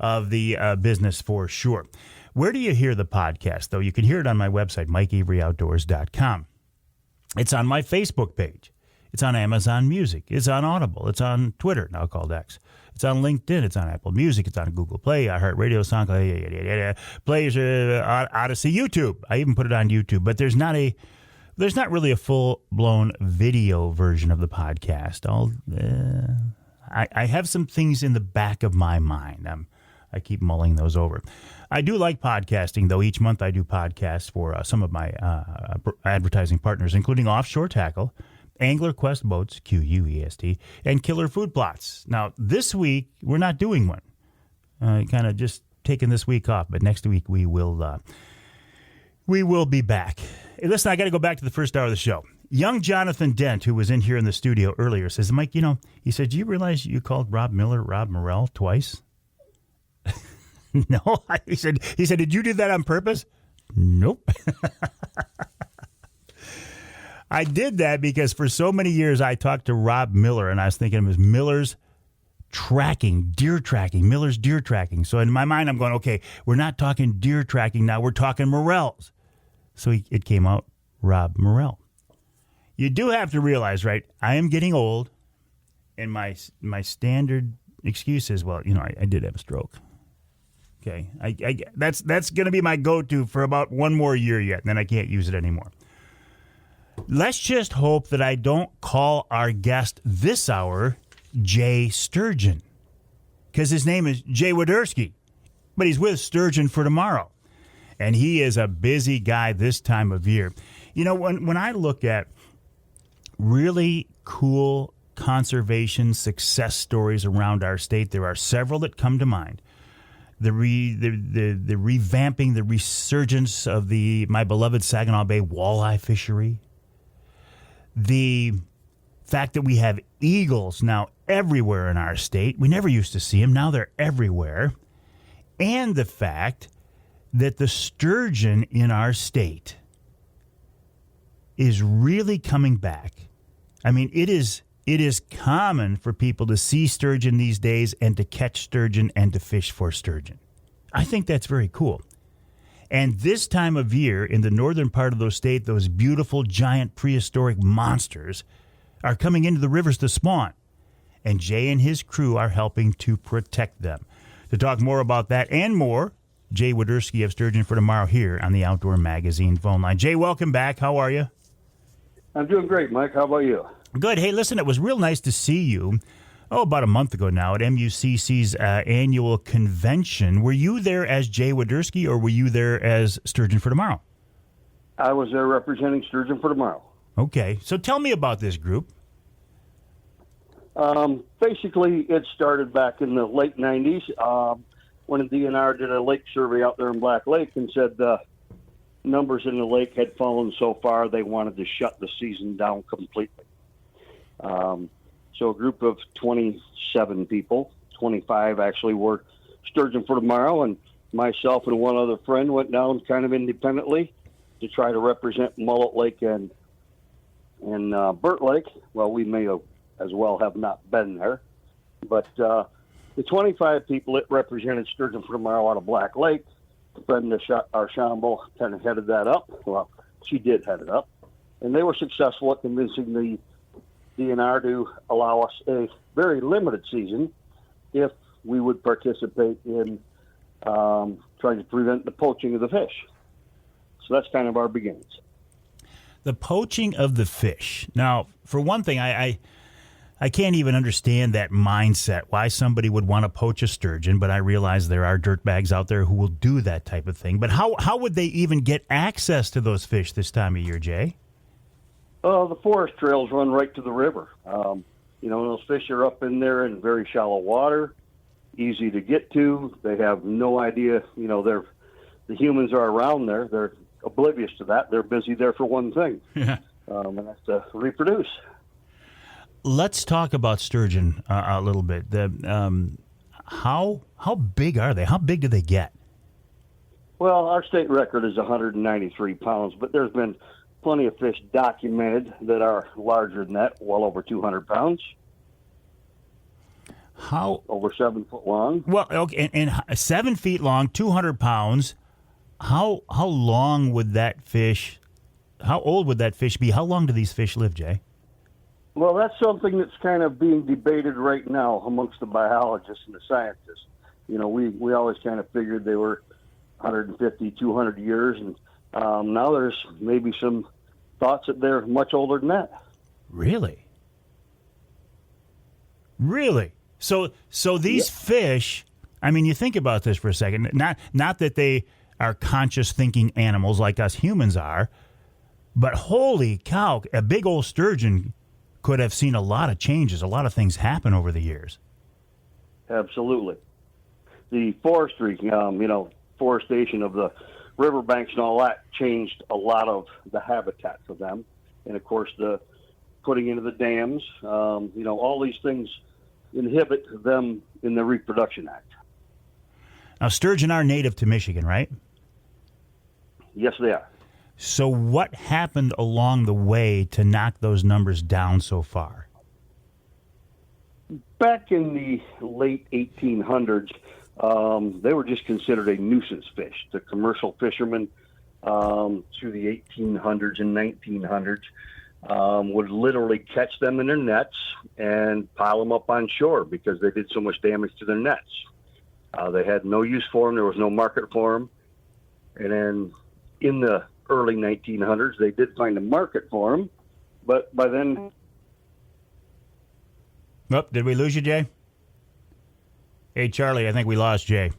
of the business for sure. Where do you hear the podcast, though? You can hear it on my website, MikeAveryOutdoors.com. It's on my Facebook page. It's on Amazon Music. It's on Audible. It's on Twitter, now called X. It's on LinkedIn. It's on Apple Music. It's on Google Play, iHeartRadio, SoundCloud, Plays, Odyssey, YouTube. I even put it on YouTube, but there's not really a full-blown video version of the podcast. I have some things in the back of my mind. I keep mulling those over. I do like podcasting, though. Each month I do podcasts for some of my advertising partners, including Offshore Tackle, Angler Quest Boats, QUEST, and Killer Food Plots. Now, this week, we're not doing one. Kind of just taking this week off, but next week we will be back. Hey, listen, I got to go back to the first hour of the show. Young Jonathan Dent, who was in here in the studio earlier, says, Mike, he said, do you realize you called Rob Miller Rob Morel twice? No. He said, did you do that on purpose? Nope. I did that because for so many years I talked to Rob Miller, and I was thinking of him as Miller's deer tracking, Miller's deer tracking. So in my mind, I'm going, okay, we're not talking deer tracking now, we're talking morels. So it came out Rob Morel. You do have to realize, right, I am getting old, and my standard excuse is, well, I did have a stroke. Okay, that's going to be my go-to for about one more year yet, and then I can't use it anymore. Let's just hope that I don't call our guest this hour Jay Sturgeon, because his name is Jay Woiderski, but he's with Sturgeon for Tomorrow, and he is a busy guy this time of year. When I look at really cool conservation success stories around our state, there are several that come to mind. The revamping, the resurgence of my beloved Saginaw Bay walleye fishery. The fact that we have eagles now everywhere in our state. We never used to see them. Now they're everywhere. And the fact that the sturgeon in our state is really coming back. I mean, it is common for people to see sturgeon these days and to catch sturgeon and to fish for sturgeon. I think that's very cool. And this time of year, in the northern part of the state, those beautiful, giant, prehistoric monsters are coming into the rivers to spawn. And Jay and his crew are helping to protect them. To talk more about that and more, Jay Woiderski of Sturgeon for Tomorrow here on the Outdoor Magazine phone line. Jay, welcome back. How are you? I'm doing great, Mike. How about you? Good. Hey, listen, it was real nice to see you, about a month ago now at MUCC's annual convention. Were you there as Jay Woiderski, or were you there as Sturgeon for Tomorrow? I was there representing Sturgeon for Tomorrow. Okay. So tell me about this group. Basically, it started back in the late 90s when the DNR did a lake survey out there in Black Lake and said the numbers in the lake had fallen so far they wanted to shut the season down completely. So a group of 27 people, 25 actually, were Sturgeon for Tomorrow, and myself and one other friend went down kind of independently to try to represent Mullet Lake and Burt Lake. Well, we may have as well have not been there, but the 25 people that represented Sturgeon for Tomorrow out of Black Lake, Brenda Archambault kind of headed that up. Well, she did head it up, and they were successful at convincing the DNR to allow us a very limited season if we would participate in trying to prevent the poaching of the fish. So that's kind of our beginnings. The poaching of the fish. Now, for one thing, I I can't even understand that mindset, why somebody would want to poach a sturgeon, but I realize there are dirtbags out there who will do that type of thing. But how would they even get access to those fish this time of year, Jay? The forest trails run right to the river. Those fish are up in there in very shallow water, easy to get to. They have no idea, the humans are around there. They're oblivious to that. They're busy there for one thing, and that's to reproduce. Let's talk about sturgeon a little bit. How big are they? How big do they get? Well, our state record is 193 pounds, but there's been plenty of fish documented that are larger than that, well over 200 pounds. How over 7 foot long? Well, okay, and 7 feet long, 200 pounds. How long would that fish? How old would that fish be? How long do these fish live, Jay? Well, that's something that's kind of being debated right now amongst the biologists and the scientists. We always kind of figured they were 150, 200 years, and now there's maybe some thoughts that they're much older than that. Really? So these fish, I mean, you think about this for a second, not that they are conscious thinking animals like us humans are, but holy cow, a big old sturgeon could have seen a lot of changes, a lot of things happen over the years. Absolutely. The forestry, forestation of the riverbanks and all that changed a lot of the habitat for them. And of course, the putting into the dams, all these things inhibit them in the Reproduction Act. Now, sturgeon are native to Michigan, right? Yes, they are. So what happened along the way to knock those numbers down so far? Back in the late 1800s, they were just considered a nuisance fish. The commercial fishermen through the 1800s and 1900s would literally catch them in their nets and pile them up on shore because they did so much damage to their nets. They had no use for them. There was no market for them. And then in the early 1900s, they did find a market for them. But by then... Oh, did we lose you, Jay? Hey, Charlie, I think we lost Jay.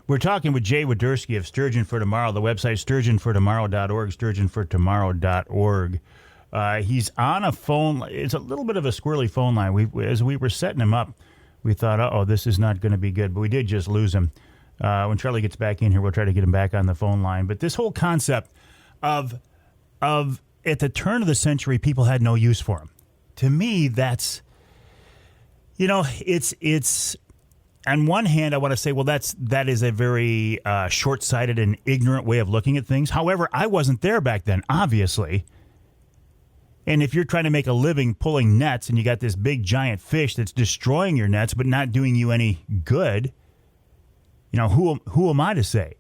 We're talking with Jay Woiderski of Sturgeon for Tomorrow. The website sturgeonfortomorrow.org, sturgeonfortomorrow.org. He's on a phone. It's a little bit of a squirrely phone line. As we were setting him up, we thought, this is not going to be good. But we did just lose him. When Charlie gets back in here, we'll try to get him back on the phone line. But this whole concept of at the turn of the century, people had no use for him. To me, that's, it's on one hand, I want to say, well, that is a very short-sighted and ignorant way of looking at things. However, I wasn't there back then, obviously. And if you're trying to make a living pulling nets and you got this big giant fish that's destroying your nets but not doing you any good, who am I to say?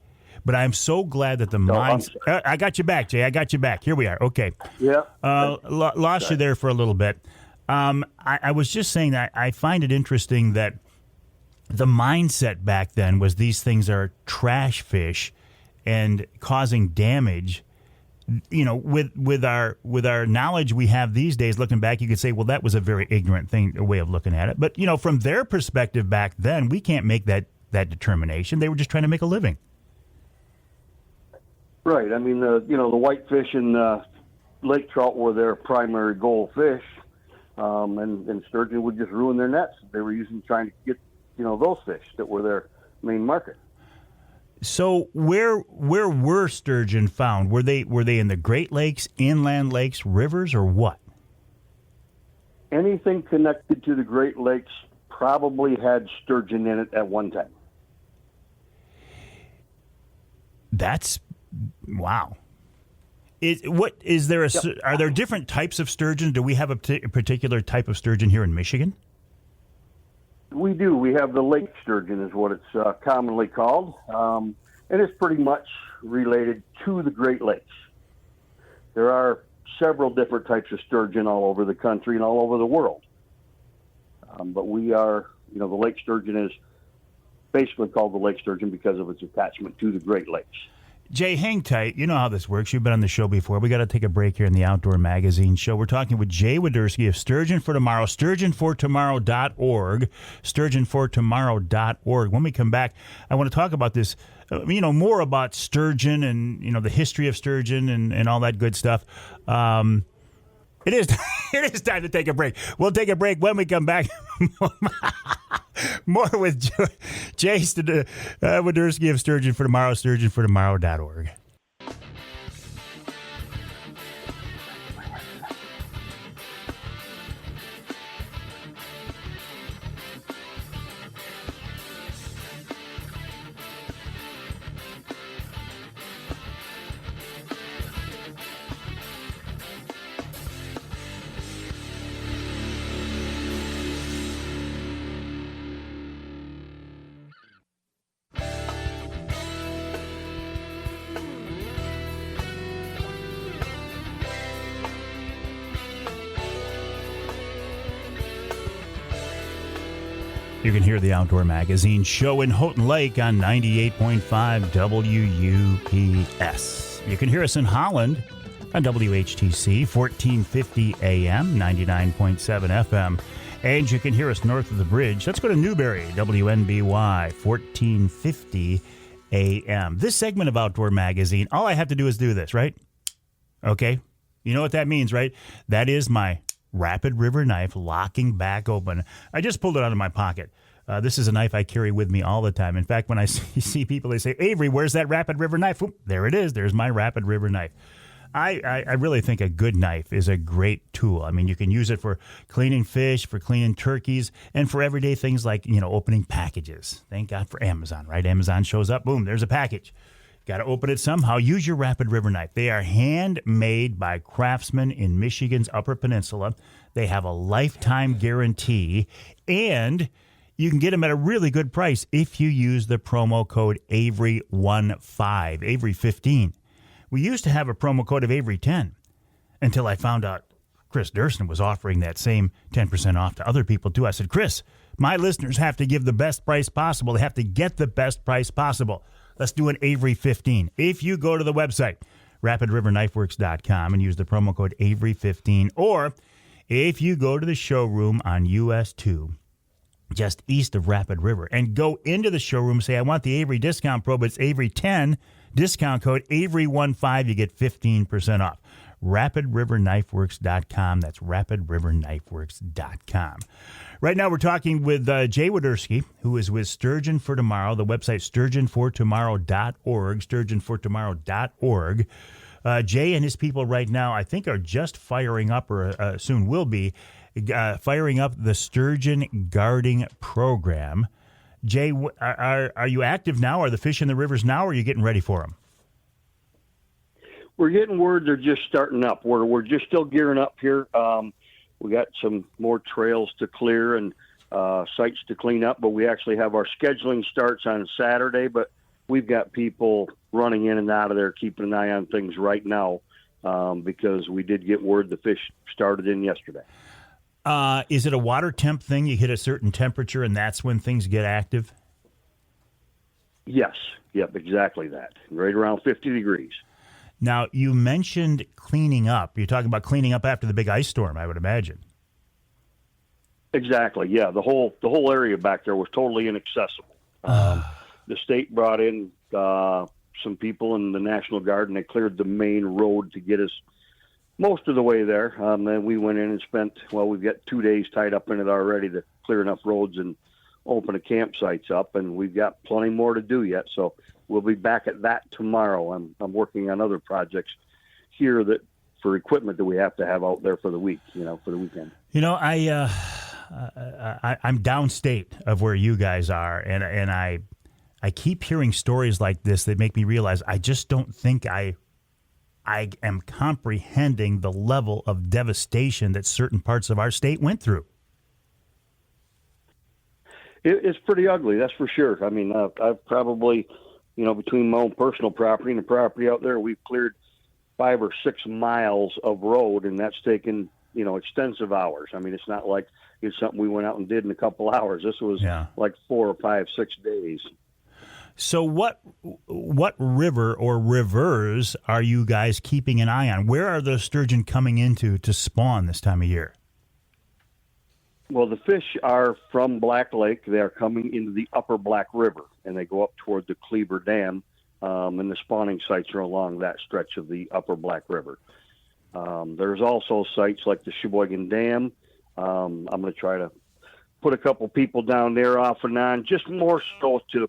But I'm so glad that the minds. I got you back, Jay. I got you back. Here we are. Okay. Yeah. Lost you there for a little bit. I was just saying that I find it interesting that the mindset back then was these things are trash fish and causing damage. With our knowledge we have these days, looking back, you could say, well, that was a very ignorant way of looking at it. But from their perspective back then, we can't make that determination. They were just trying to make a living. Right. I mean, the whitefish and lake trout were their primary goal fish, and sturgeon would just ruin their nets. They were trying to get those fish that were their main market. So where were sturgeon found? Were they in the Great Lakes, inland lakes, rivers, or what? Anything connected to the Great Lakes probably had sturgeon in it at one time. That's wow. Are there different types of sturgeon? Do we have a particular type of sturgeon here in Michigan? We do. We have the lake sturgeon is what it's commonly called, and it's pretty much related to the Great Lakes. There are several different types of sturgeon all over the country and all over the world. But we are, the lake sturgeon is basically called the lake sturgeon because of its attachment to the Great Lakes. Jay, hang tight. You know how this works. You've been on the show before. We got to take a break here in the Outdoor Magazine show. We're talking with Jay Woiderski of Sturgeon for Tomorrow, sturgeonfortomorrow.org, sturgeonfortomorrow.org. When we come back, I want to talk about this, more about sturgeon and, the history of sturgeon and all that good stuff. It is time to take a break. We'll take a break. When we come back. More with Jay Woiderski of Sturgeon for Tomorrow, sturgeonfortomorrow.org. You can hear the Outdoor Magazine show in Houghton Lake on 98.5 WUPS. You can hear us in Holland on WHTC 1450 AM, 99.7 FM. And you can hear us north of the bridge. Let's go to Newberry, WNBY 1450 AM. This segment of Outdoor Magazine, all I have to do is do this, right? Okay. You know what that means, right? That is my Rapid River knife locking back open. I just pulled it out of my pocket. This is a knife I carry with me all the time. In fact, when I see people, they say, Avery, where's that Rapid River knife? Oop, there it is. There's my Rapid River knife. I really think a good knife is a great tool. I mean, you can use it for cleaning fish, for cleaning turkeys, and for everyday things like, opening packages. Thank God for Amazon, right? Amazon shows up, boom, there's a package. Got to open it somehow. Use your Rapid River knife. They are handmade by craftsmen in Michigan's Upper Peninsula. They have a lifetime guarantee, and you can get them at a really good price if you use the promo code Avery15, Avery15. We used to have a promo code of Avery10 until I found out Chris Durston was offering that same 10% off to other people too. I said, Chris, my listeners have to give the best price possible. They have to get the best price possible. Let's do an Avery15. If you go to the website, rapidriverknifeworks.com, and use the promo code Avery15, or if you go to the showroom on US 2, just east of Rapid River, and go into the showroom, say, I want the Avery discount probe, it's Avery10, discount code Avery15, you get 15% off. RapidRiverKnifeWorks.com. That's RapidRiverKnifeWorks.com. Right now we're talking with Jay Woiderski, who is with Sturgeon for Tomorrow, the website sturgeonfortomorrow.org, sturgeonfortomorrow.org. Jay and his people right now, I think, are just firing up, or soon will be, firing up the Sturgeon Guarding program. Jay, are you active now? Are the fish in the rivers now, or are you getting ready for them? We're getting word they're just starting up. We're just still gearing up here. We got some more trails to clear and sites to clean up, but we actually have our scheduling starts on Saturday, but we've got people running in and out of there, keeping an eye on things right now, because we did get word the fish started in yesterday. Is it a water temp thing? You hit a certain temperature and that's when things get active? Yes. Yep, exactly that. Right around 50 degrees. Now, you mentioned cleaning up. You're talking about cleaning up after the big ice storm, I would imagine. Exactly, yeah. The whole area back there was totally inaccessible. The state brought in some people in the National Guard, and they cleared the main road to get us most of the way there. Then we went in and spent, we've got 2 days tied up in it already to clear enough roads and open the campsites up, and we've got plenty more to do yet. So we'll be back at that tomorrow. I'm working on other projects here that for equipment that we have to have out there for the week, for the weekend. I'm downstate of where you guys are, and I keep hearing stories like this that make me realize I just don't think I am comprehending the level of devastation that certain parts of our state went through. It's pretty ugly, that's for sure. I mean, I've probably, between my own personal property and the property out there, we've cleared 5 or 6 miles of road, and that's taken, extensive hours. I mean, it's not like it's something we went out and did in a couple hours. This was like 4 or 5, 6 days. So what river or rivers are you guys keeping an eye on? Where are those sturgeon coming into to spawn this time of year? Well, the fish are from Black Lake. They are coming into the upper Black River, and they go up toward the Cleaver Dam, and the spawning sites are along that stretch of the upper Black River. There's also sites like the Sheboygan Dam. I'm going to try to put a couple people down there off and on, just more so to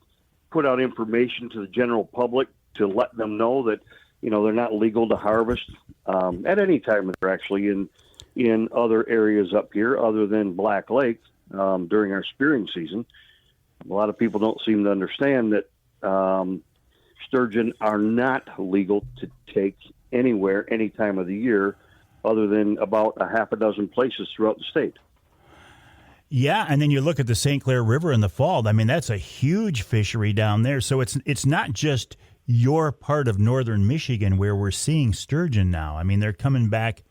put out information to the general public to let them know that, they're not legal to harvest at any time. They're actually in other areas up here other than Black Lake during our spearing season. A lot of people don't seem to understand that sturgeon are not legal to take anywhere, any time of the year, other than about a half a dozen places throughout the state. Yeah, and then you look at the St. Clair River in the fall. I mean, that's a huge fishery down there. So it's not just your part of northern Michigan where we're seeing sturgeon now. I mean, they're coming back.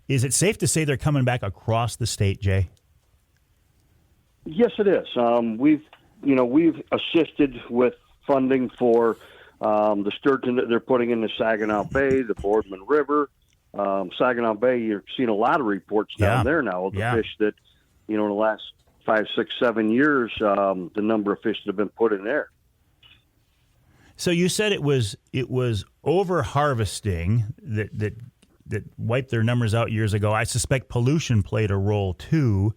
Is it safe to say they're coming back across the state, Jay? Yes, it is. We've assisted with funding for the sturgeon that they're putting in the Saginaw Bay, the Boardman River. Saginaw Bay, you're seeing a lot of reports down there now of the fish that, in the last 5, 6, 7 years, the number of fish that have been put in there. So you said it was over harvesting that wiped their numbers out years ago. I suspect pollution played a role too.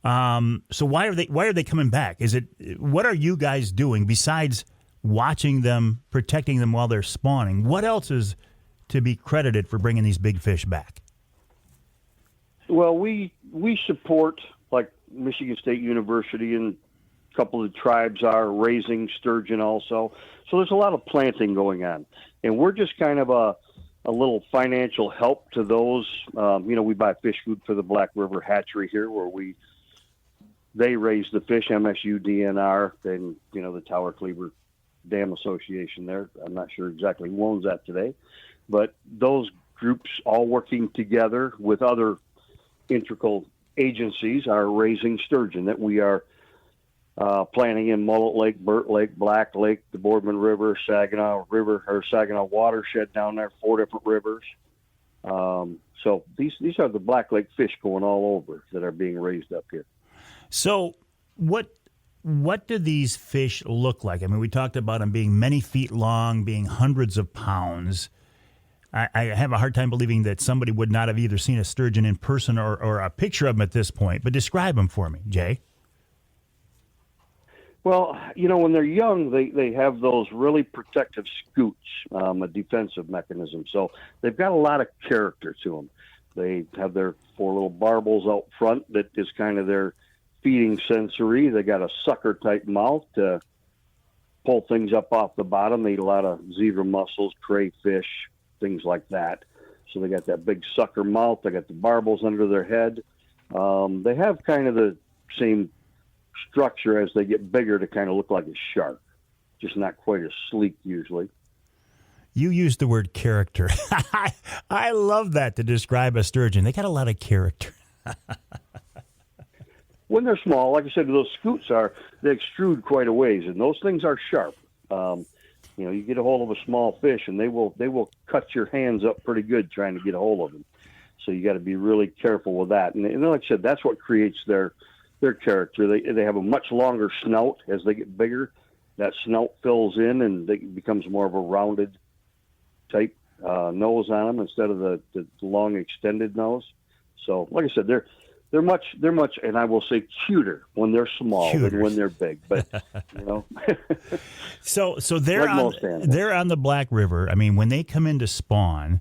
So why are they coming back? What are you guys doing besides watching them, protecting them while they're spawning? What else is to be credited for bringing these big fish back? Well, we support, like Michigan State University, and a couple of the tribes are raising sturgeon also. So there's a lot of planting going on. And we're just kind of a little financial help to those. We buy fish food for the Black River Hatchery here, where they raise the fish, MSU DNR, and, the Tower Cleaver Dam Association there. I'm not sure exactly who owns that today. But those groups all working together with other integral agencies are raising sturgeon that we are planting in Mullet Lake, Burt Lake, Black Lake, the Boardman River, Saginaw River, or Saginaw watershed down there, 4 different rivers. So these are the Black Lake fish going all over that are being raised up here. So what do these fish look like? I mean, we talked about them being many feet long, being hundreds of pounds. I have a hard time believing that somebody would not have either seen a sturgeon in person or a picture of them at this point. But describe them for me, Jay. Well, when they're young, they have those really protective scoots, a defensive mechanism. So they've got a lot of character to them. They have their 4 little barbels out front that is kind of their feeding sensory. They got a sucker-type mouth to pull things up off the bottom. They eat a lot of zebra mussels, crayfish, things like that. So they got that big sucker mouth. They got the barbels under their head. They have kind of the same structure as they get bigger to kind of look like a shark, just not quite as sleek usually. You used the word character. I love that to describe a sturgeon. They got a lot of character. When they're small, like I said, those scoots they extrude quite a ways, and those things are sharp. You get a hold of a small fish, and they will cut your hands up pretty good trying to get a hold of them. So you got to be really careful with that. And like I said, that's what creates their character. They have a much longer snout as they get bigger. That snout fills in, and it becomes more of a rounded type nose on them instead of the long extended nose. So, like I said, they're much, and I will say cuter when they're small than when they're big. But So they're on the Black River. I mean, when they come in to spawn,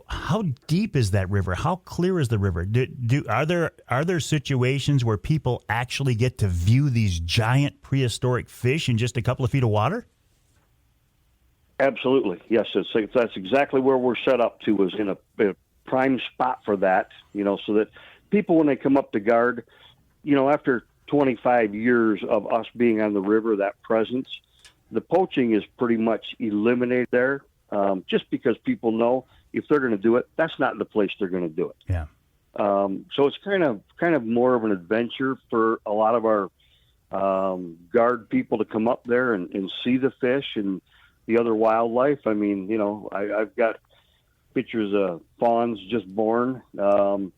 how deep is that river? How clear is the river? Are there situations where people actually get to view these giant prehistoric fish in just a couple of feet of water? Absolutely, yes. That's exactly where we're set up to, is in a prime spot for that. So that people, when they come up to guard, after 25 years of us being on the river, that presence, the poaching is pretty much eliminated there, just because people know if they're going to do it, that's not the place they're going to do it. Yeah. So it's kind of more of an adventure for a lot of our guard people to come up there and see the fish and the other wildlife. I mean, I've got pictures of fawns just born,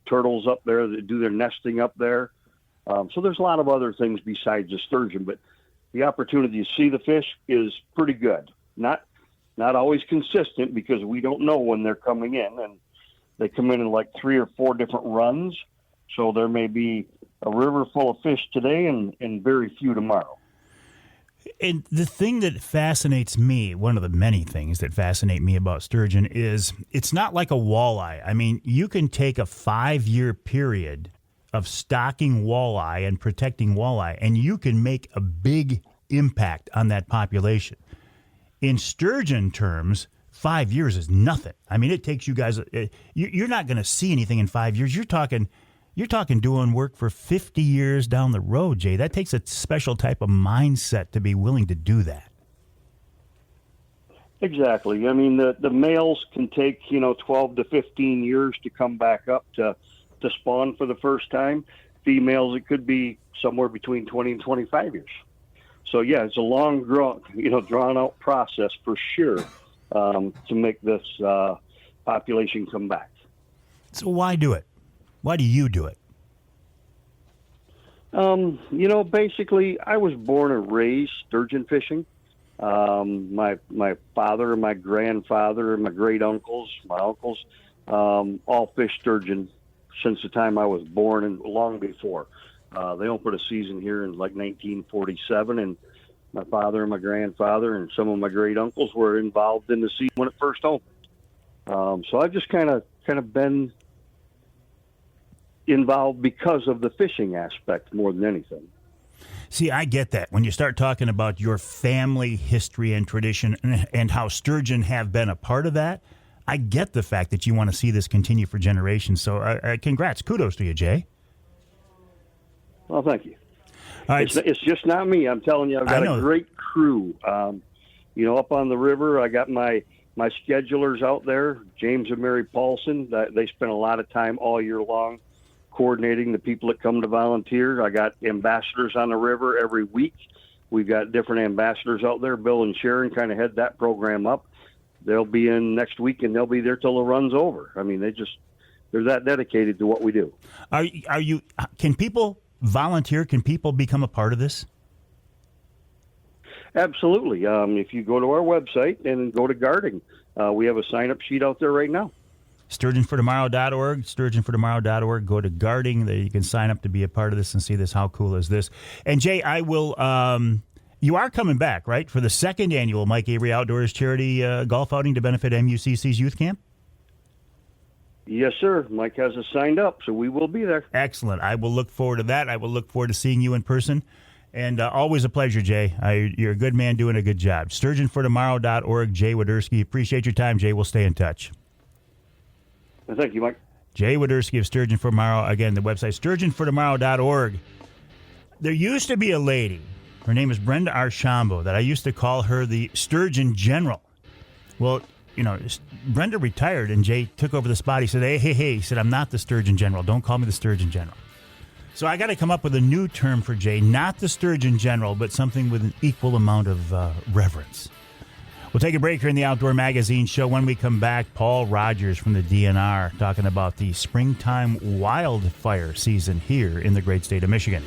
turtles up there that do their nesting up there. So there's a lot of other things besides the sturgeon, but the opportunity to see the fish is pretty good. Not always consistent because we don't know when they're coming in, and they come in like 3 or 4 different runs. So there may be a river full of fish today and very few tomorrow. And the thing that fascinates me, one of the many things that fascinate me about sturgeon, is it's not like a walleye. I mean, you can take a 5-year period of stocking walleye and protecting walleye, and you can make a big impact on that population. In sturgeon terms, 5 years is nothing. I mean, it takes you guys, you're not going to see anything in 5 years. You're talking doing work for 50 years down the road, Jay. That takes a special type of mindset to be willing to do that. Exactly. I mean, the males can take, 12 to 15 years to come back up to spawn for the first time. Females, it could be somewhere between 20 and 25 years. So, yeah, it's a long, drawn out process for sure to make this population come back. So why do it? Why do you do it? Basically, I was born and raised sturgeon fishing. My father, my grandfather, my great uncles, my uncles, all fished sturgeon since the time I was born and long before. They opened a season here in like 1947, and my father and my grandfather and some of my great uncles were involved in the season when it first opened. So I've just kind of been involved because of the fishing aspect more than anything. See, I get that. When you start talking about your family history and tradition and how sturgeon have been a part of that, I get the fact that you want to see this continue for generations. So congrats. Kudos to you, Jay. Well, thank you. All right. It's just not me. I'm telling you, I've got a great crew. Up on the river, I got my schedulers out there, James and Mary Paulson. They spend a lot of time all year long coordinating the people that come to volunteer. I got ambassadors on the river every week. We've got different ambassadors out there. Bill and Sharon kind of head that program up. They'll be in next week, and they'll be there till the run's over. I mean, they're that dedicated to what we do. Are you? Can people volunteer? Can people become a part of this? Absolutely. If you go to our website and go to guarding, we have a sign-up sheet out there right now. SturgeonForTomorrow.org, SturgeonForTomorrow.org. Go to guarding. There you can sign up to be a part of this and see this. How cool is this? And Jay, I will. You are coming back, right, for the second annual Mike Avery Outdoors charity golf outing to benefit MUCC's youth camp? Yes, sir. Mike has us signed up, so we will be there. Excellent. I will look forward to that. I will look forward to seeing you in person. And always a pleasure, Jay. You're a good man doing a good job. SturgeonForTomorrow.org, Jay Woiderski. Appreciate your time, Jay. We'll stay in touch. Thank you, Mike. Jay Woiderski of Sturgeon for Tomorrow. Again, the website, SturgeonForTomorrow.org. There used to be a lady. Her name is Brenda Archambault, that I used to call her the Sturgeon General. Well, Brenda retired, and Jay took over the spot. He said, hey. He said, I'm not the Sturgeon General. Don't call me the Sturgeon General. So I got to come up with a new term for Jay, not the Sturgeon General, but something with an equal amount of reverence. We'll take a break here in the Outdoor Magazine show. When we come back, Paul Rogers from the DNR talking about the springtime wildfire season here in the great state of Michigan.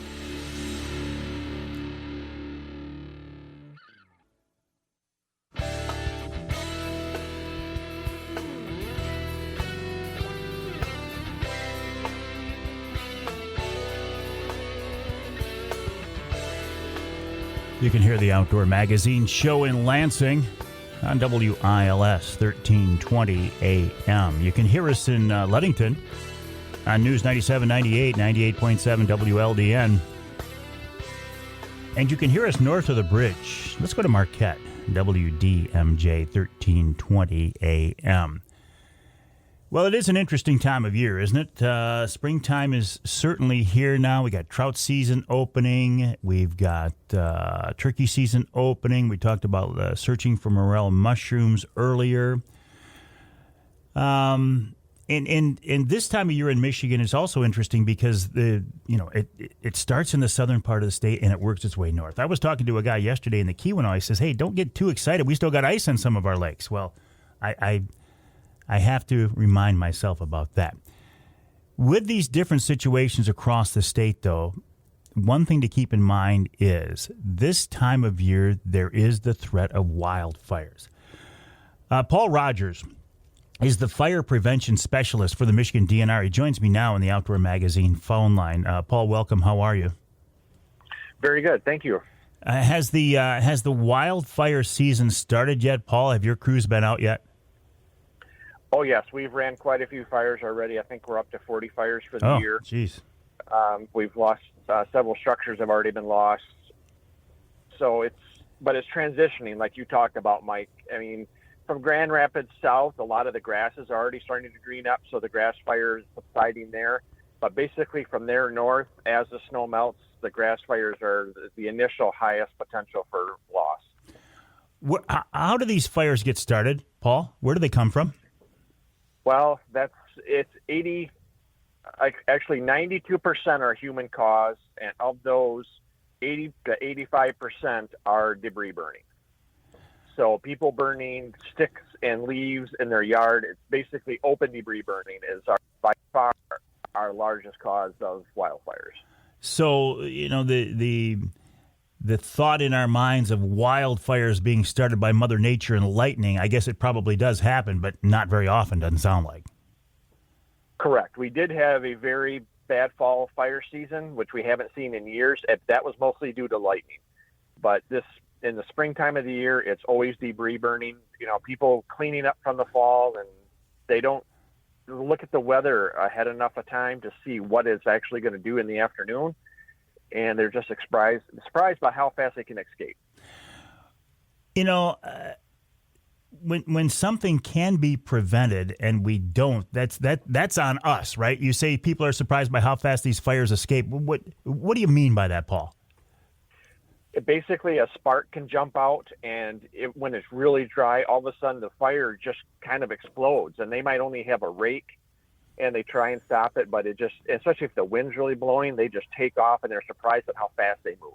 You can hear the Outdoor Magazine show in Lansing on WILS 1320 AM. You can hear us in Ludington on News 97.98, 98.7 WLDN. And you can hear us north of the bridge. Let's go to Marquette, WDMJ 1320 AM. Well, it is an interesting time of year, isn't it? Springtime is certainly here now. We got trout season opening. We've got turkey season opening. We talked about searching for morel mushrooms earlier. And this time of year in Michigan is also interesting because it starts in the southern part of the state and it works its way north. I was talking to a guy yesterday in the Keweenaw. He says, "Hey, don't get too excited. We still got ice on some of our lakes." Well, I have to remind myself about that. With these different situations across the state, though, one thing to keep in mind is this time of year there is the threat of wildfires. Paul Rogers is the fire prevention specialist for the Michigan DNR. He joins me now on the Outdoor Magazine phone line. Paul, welcome. How are you? Very good. Thank you. Has the wildfire season started yet, Paul? Have your crews been out yet? Oh, yes. We've ran quite a few fires already. I think we're up to 40 fires for the year. Oh, jeez. We've lost several structures have already been lost. So it's transitioning like you talked about, Mike. I mean, from Grand Rapids south, a lot of the grass is already starting to green up, so the grass fire is subsiding there. But basically from there north, as the snow melts, the grass fires are the initial highest potential for loss. How do these fires get started, Paul? Where do they come from? Well, it's 92% are human cause, and of those, 80 to 85% are debris burning. So people burning sticks and leaves in their yard, it's basically open debris burning is by far our largest cause of wildfires. So, the thought in our minds of wildfires being started by Mother Nature and lightning, I guess it probably does happen, but not very often, doesn't sound like. Correct. We did have a very bad fall fire season, which we haven't seen in years. That was mostly due to lightning. But in the springtime of the year, it's always debris burning. People cleaning up from the fall, and they don't look at the weather ahead enough of time to see what it's actually going to do in the afternoon. And they're just surprised by how fast they can escape. When something can be prevented and we don't, that's on us, right? You say people are surprised by how fast these fires escape. What do you mean by that, Paul? Basically, a spark can jump out, and when it's really dry, all of a sudden the fire just kind of explodes, and they might only have a rake, and they try and stop it, but it just, especially if the wind's really blowing, they just take off, and they're surprised at how fast they move.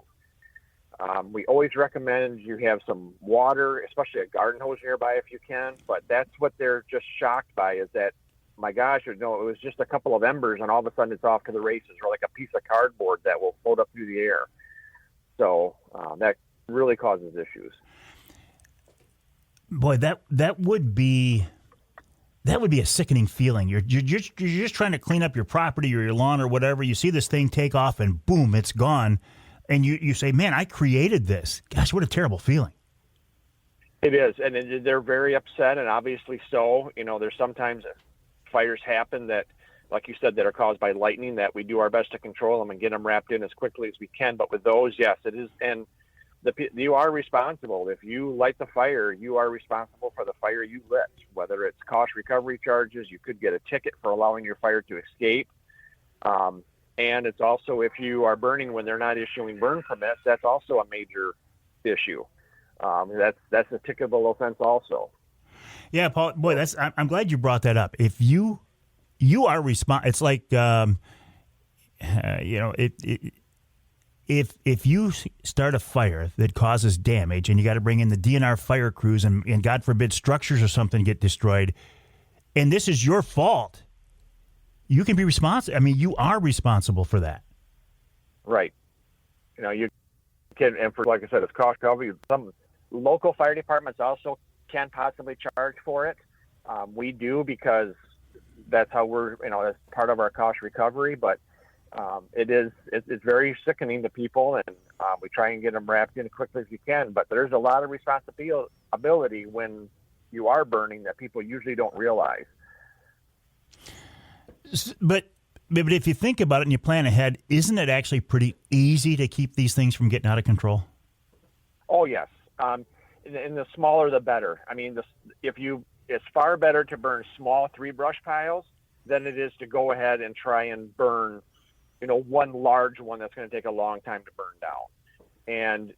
We always recommend you have some water, especially a garden hose nearby if you can, but that's what they're just shocked by is that, my gosh, it was just a couple of embers, and all of a sudden it's off to the races, or like a piece of cardboard that will float up through the air. So that really causes issues. Boy, that would be a sickening feeling. You're just trying to clean up your property or your lawn or whatever. You see this thing take off and boom, it's gone. And you say, man, I created this. Gosh, what a terrible feeling. It is. And they're very upset, and obviously so. There's sometimes fires happen that, like you said, that are caused by lightning, that we do our best to control them and get them wrapped in as quickly as we can. But with those, yes, it is. And you are responsible. If you light the fire, you are responsible for the fire you lit, whether it's cost recovery charges. You could get a ticket for allowing your fire to escape. And it's also, if you are burning when they're not issuing burn permits, that's also a major issue. That's a ticketable offense also. Yeah, Paul, boy, I'm glad you brought that up. If you are responsible, it's like, if you start a fire that causes damage and you got to bring in the DNR fire crews and God forbid structures or something get destroyed, and this is your fault, you can be responsible. I mean, you are responsible for that. Right. You can, and for, like I said, it's cost recovery. Some local fire departments also can possibly charge for it. We do, because that's how we're, that's part of our cost recovery, but it's very sickening to people, and we try and get them wrapped in as quickly as we can, but there's a lot of responsibility when you are burning that people usually don't realize. But if you think about it and you plan ahead, isn't it actually pretty easy to keep these things from getting out of control? Oh, yes. And the smaller, the better. I mean, it's far better to burn small 3-brush piles than it is to go ahead and try and burn, one large one that's going to take a long time to burn down. And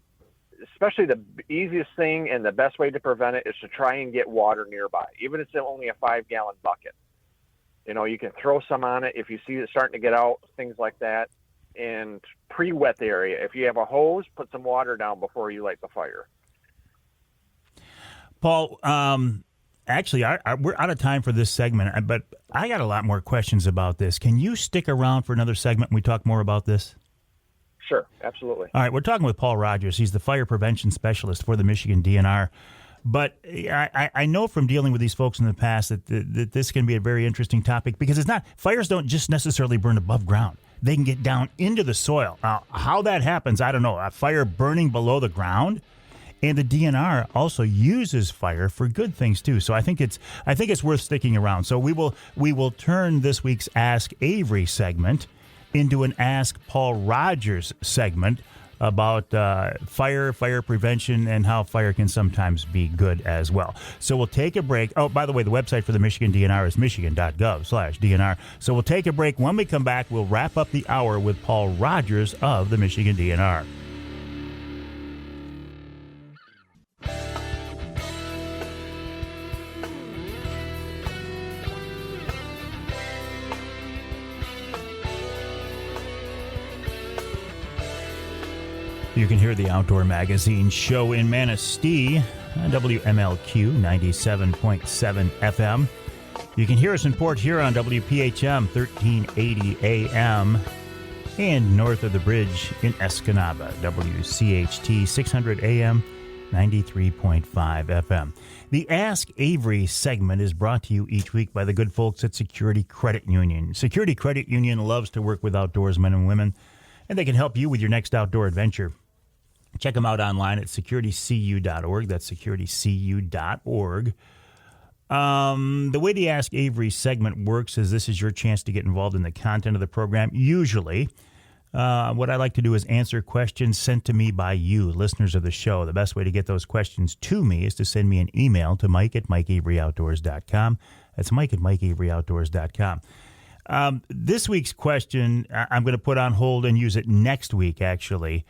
especially the easiest thing and the best way to prevent it is to try and get water nearby, even if it's only a 5-gallon bucket. You can throw some on it if you see it starting to get out, things like that. And pre-wet the area. If you have a hose, put some water down before you light the fire. Paul, actually, we're out of time for this segment, but I got a lot more questions about this. Can you stick around for another segment and we talk more about this? Sure, absolutely. All right, we're talking with Paul Rogers. He's the fire prevention specialist for the Michigan DNR. But I know from dealing with these folks in the past that this can be a very interesting topic because fires don't just necessarily burn above ground. They can get down into the soil. Now, how that happens, I don't know. A fire burning below the ground, and the DNR also uses fire for good things too. So I think it's worth sticking around. So we will turn this week's Ask Avery segment into an Ask Paul Rogers segment about fire prevention, and how fire can sometimes be good as well. So we'll take a break. Oh, by the way, the website for the Michigan DNR is michigan.gov/DNR. So we'll take a break. When we come back, we'll wrap up the hour with Paul Rogers of the Michigan DNR. You can hear the Outdoor Magazine show in Manistee, WMLQ 97.7 FM. You can hear us in Port Huron, WPHM 1380 AM, and north of the bridge in Escanaba, WCHT 600 AM, 93.5 FM. The Ask Avery segment is brought to you each week by the good folks at Security Credit Union. Security Credit Union loves to work with outdoorsmen and women, and they can help you with your next outdoor adventure. Check them out online at securitycu.org. That's securitycu.org. The way the Ask Avery segment works is this is your chance to get involved in the content of the program. Usually, what I like to do is answer questions sent to me by you, listeners of the show. The best way to get those questions to me is to send me an email to mike@mikeaveryoutdoors.com. That's mike@mikeaveryoutdoors.com. This week's question, I'm going to put on hold and use it next week, actually.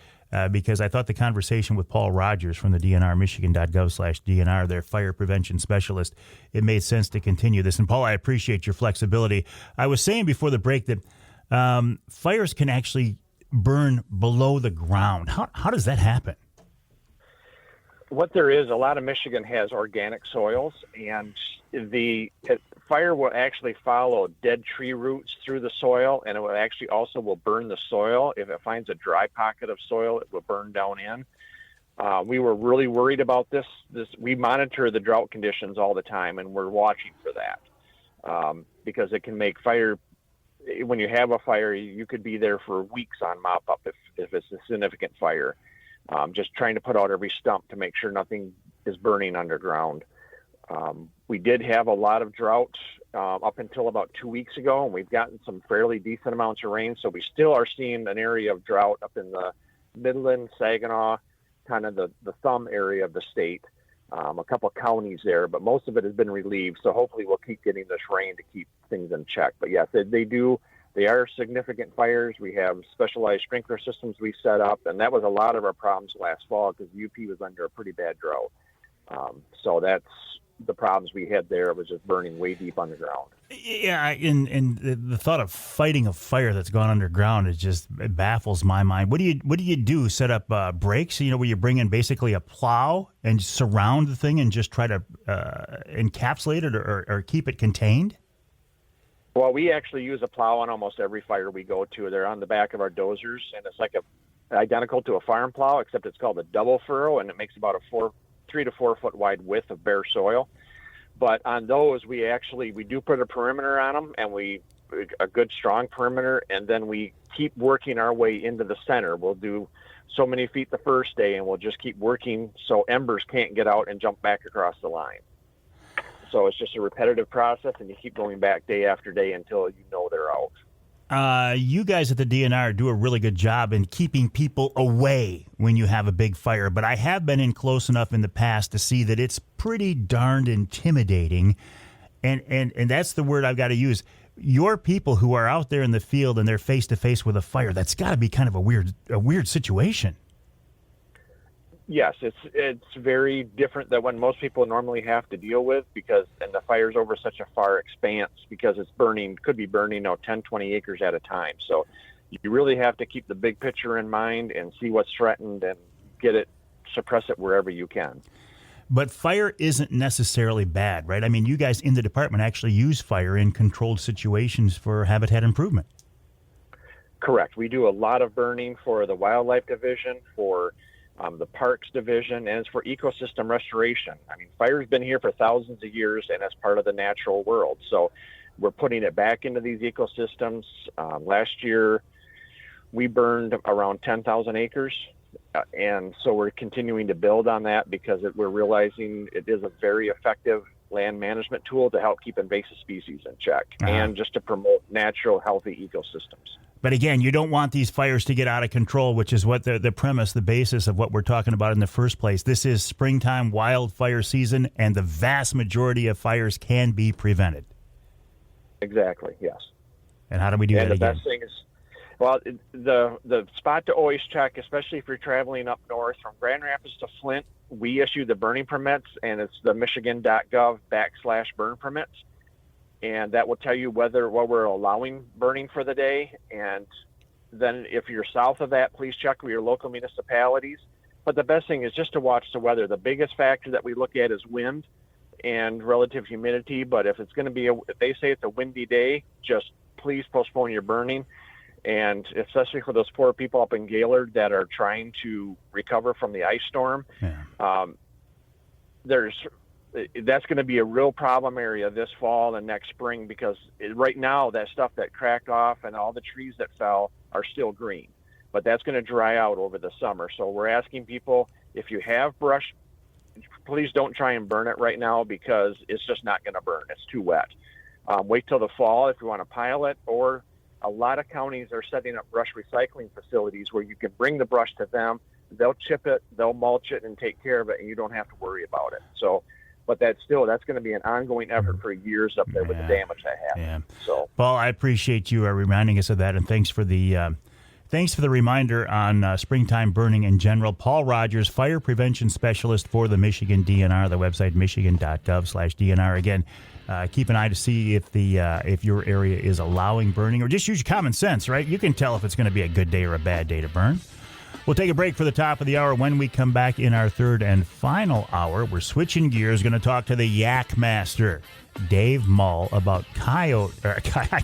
Because I thought the conversation with Paul Rogers from the DNR, michigan.gov/DNR, their fire prevention specialist, it made sense to continue this. And Paul, I appreciate your flexibility. I was saying before the break that fires can actually burn below the ground. How does that happen? What there is, a lot of Michigan has organic soils, and the fire will actually follow dead tree roots through the soil, and it will actually also will burn the soil. If it finds a dry pocket of soil, it will burn down in. We were really worried about this. We monitor the drought conditions all the time, and we're watching for that because it can make fire. When you have a fire, you could be there for weeks on mop up if it's a significant fire. Just trying to put out every stump to make sure nothing is burning underground. We did have a lot of drought up until about 2 weeks ago, and we've gotten some fairly decent amounts of rain. So we still are seeing an area of drought up in the Midland, Saginaw, kind of the thumb area of the state, a couple of counties there, but most of it has been relieved. So hopefully we'll keep getting this rain to keep things in check. But yes, they are significant fires. We have specialized sprinkler systems we set up, and that was a lot of our problems last fall because the UP was under a pretty bad drought. So that's the problems we had there. It was just burning way deep underground. Yeah, and the thought of fighting a fire that's gone underground it baffles my mind. What do you do? Set up breaks, where you bring in basically a plow and surround the thing and just try to encapsulate it or keep it contained? Well, we actually use a plow on almost every fire we go to. They're on the back of our dozers, and it's like identical to a farm plow, except it's called a double furrow, and it makes about a 3 to 4 foot wide width of bare soil. But on those, we do put a perimeter on them, and a good strong perimeter, and then we keep working our way into the center. We'll do so many feet the first day, and we'll just keep working so embers can't get out and jump back across the line. So it's just a repetitive process, and you keep going back day after day until you know they're out. You guys at the DNR do a really good job in keeping people away when you have a big fire, but I have been in close enough in the past to see that it's pretty darned intimidating, and that's the word I've got to use. Your people who are out there in the field and they're face to face with a fire, that's got to be kind of a weird situation. Yes, it's very different than what most people normally have to deal with and the fire's over such a far expanse because it's could be burning 10, 20 acres at a time. So you really have to keep the big picture in mind and see what's threatened and suppress it wherever you can. But fire isn't necessarily bad, right? I mean, you guys in the department actually use fire in controlled situations for habitat improvement. Correct. We do a lot of burning for the wildlife division, for the parks division, and it's for ecosystem restoration. I mean, fire's been here for thousands of years, and it's part of the natural world. So we're putting it back into these ecosystems. Last year, we burned around 10,000 acres, and so we're continuing to build on that because we're realizing it is a very effective land management tool to help keep invasive species in check and just to promote natural, healthy ecosystems. But again, you don't want these fires to get out of control, which is what the premise, the basis of what we're talking about in the first place. This is springtime wildfire season, and the vast majority of fires can be prevented. Exactly, yes. And how do we do that again? And the best thing is, well, the spot to always check, especially if you're traveling up north from Grand Rapids to Flint, we issue the burning permits, and it's the michigan.gov/burn permits. And that will tell you what we're allowing burning for the day. And then if you're south of that, please check with your local municipalities. But the best thing is just to watch the weather. The biggest factor that we look at is wind and relative humidity. But if it's going to be, if they say it's a windy day, just please postpone your burning. And especially for those poor people up in Gaylord that are trying to recover from the ice storm, that's going to be a real problem area this fall and next spring because right now that stuff that cracked off and all the trees that fell are still green, but that's going to dry out over the summer. So we're asking people, if you have brush, please don't try and burn it right now because it's just not going to burn. It's too wet. Wait till the fall if you want to pile it, or a lot of counties are setting up brush recycling facilities where you can bring the brush to them. They'll chip it, they'll mulch it and take care of it, and you don't have to worry about it. So, but that's going to be an ongoing effort for years up there with the damage that happened. Yeah. So, Paul, I appreciate you reminding us of that, and thanks for the reminder on springtime burning in general. Paul Rogers, fire prevention specialist for the Michigan DNR. The website michigan.gov/DNR. Again, keep an eye to see if your area is allowing burning, or just use your common sense. Right, you can tell if it's going to be a good day or a bad day to burn. We'll take a break for the top of the hour. When we come back in our third and final hour, we're switching gears, going to talk to the Yak Master, Dave Mull, about I'm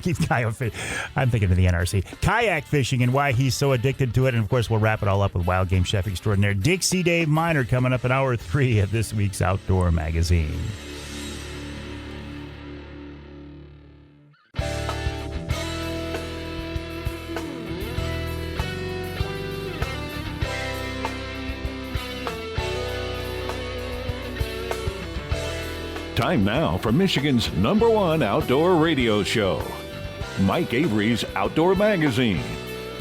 thinking of the NRC, kayak fishing and why he's so addicted to it. And, of course, we'll wrap it all up with Wild Game Chef Extraordinaire Dixie Dave Minar coming up in hour 3 of this week's Outdoor Magazine. Time now for Michigan's #1 outdoor radio show, Mike Avery's Outdoor Magazine.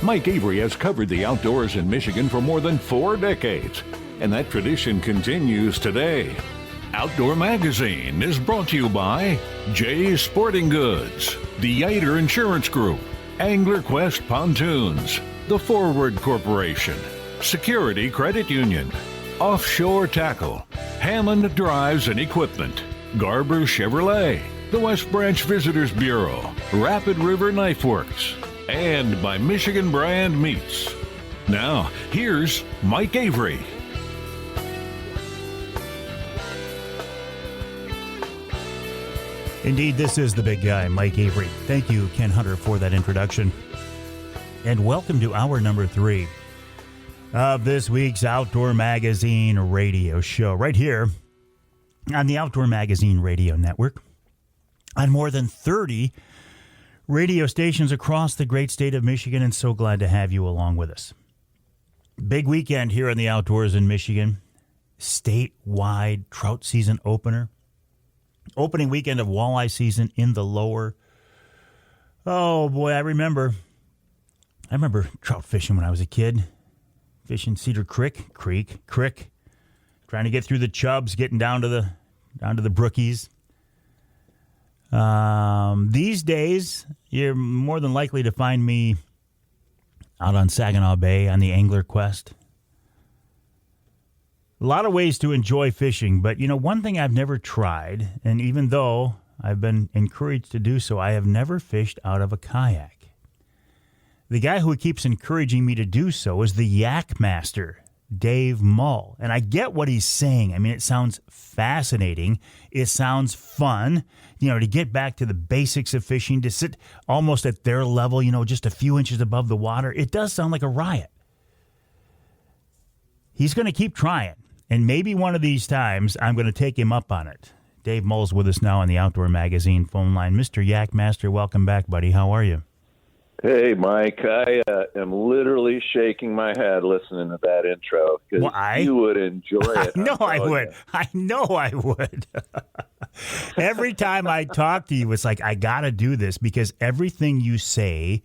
Mike Avery has covered the outdoors in Michigan for more than 4 decades, and that tradition continues today. Outdoor Magazine is brought to you by Jay's Sporting Goods, the Yater Insurance Group, Angler Quest Pontoons, The Forward Corporation, Security Credit Union, Offshore Tackle, Hammond Drives and Equipment, Garber Chevrolet, the West Branch Visitors Bureau, Rapid River Knife Works, and by Michigan Brand Meats. Now, here's Mike Avery. Indeed, this is the big guy, Mike Avery. Thank you, Ken Hunter, for that introduction. And welcome to hour number 3 of this week's Outdoor Magazine radio show, right here on the Outdoor Magazine Radio Network, on more than 30 radio stations across the great state of Michigan, and so glad to have you along with us. Big weekend here in the outdoors in Michigan. Statewide trout season opener. Opening weekend of walleye season in the lower. Oh, boy, I remember trout fishing when I was a kid. Fishing Cedar Creek, trying to get through the chubs, getting down to the brookies. These days, you're more than likely to find me out on Saginaw Bay on the Angler Quest. A lot of ways to enjoy fishing, but one thing I've never tried, and even though I've been encouraged to do so, I have never fished out of a kayak. The guy who keeps encouraging me to do so is the Yak Master, Dave Mull. And I get what he's saying. I mean, it sounds fascinating. It sounds fun, to get back to the basics of fishing, to sit almost at their level, just a few inches above the water. It does sound like a riot. He's going to keep trying. And maybe one of these times I'm going to take him up on it. Dave Mull's with us now on the Outdoor Magazine phone line. Mr. Yak Master, welcome back, buddy. How are you? Hey, Mike. I am literally shaking my head listening to that intro because you would enjoy it. I know I would. Every time I talk to you, it's like, I got to do this because everything you say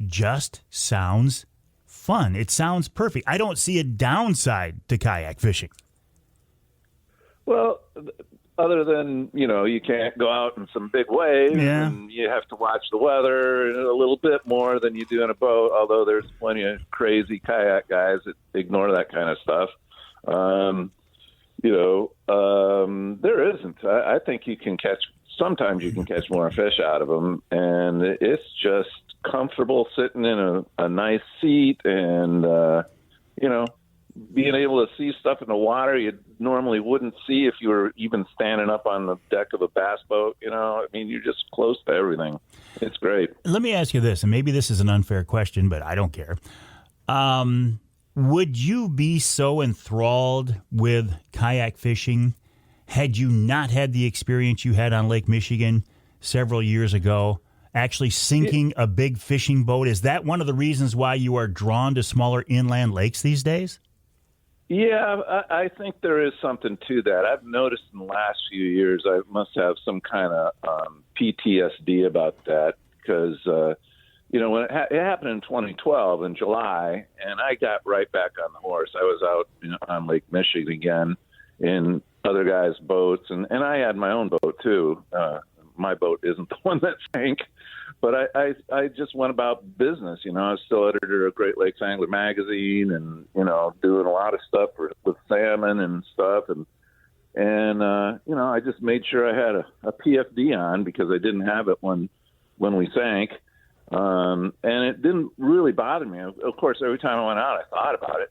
just sounds fun. It sounds perfect. I don't see a downside to kayak fishing. Well, other than, you can't go out in some big waves and you have to watch the weather a little bit more than you do in a boat, although there's plenty of crazy kayak guys that ignore that kind of stuff. There isn't. I think sometimes you can catch more fish out of them, and it's just comfortable sitting in a nice seat and, being able to see stuff in the water you normally wouldn't see if you were even standing up on the deck of a bass boat. You're just close to everything. It's great. Let me ask you this, and maybe this is an unfair question, but I don't care. Would you be so enthralled with kayak fishing had you not had the experience you had on Lake Michigan several years ago, actually sinking a big fishing boat? Is that one of the reasons why you are drawn to smaller inland lakes these days? Yeah, I think there is something to that. I've noticed in the last few years I must have some kind of PTSD about that because, when it happened in 2012 in July, and I got right back on the horse. I was out on Lake Michigan again in other guys' boats, and I had my own boat too. My boat isn't the one that sank. But I just went about business. I was still editor of Great Lakes Angler Magazine and, doing a lot of stuff with salmon and stuff. And I just made sure I had a PFD on because I didn't have it when we sank. And it didn't really bother me. Of course, every time I went out, I thought about it.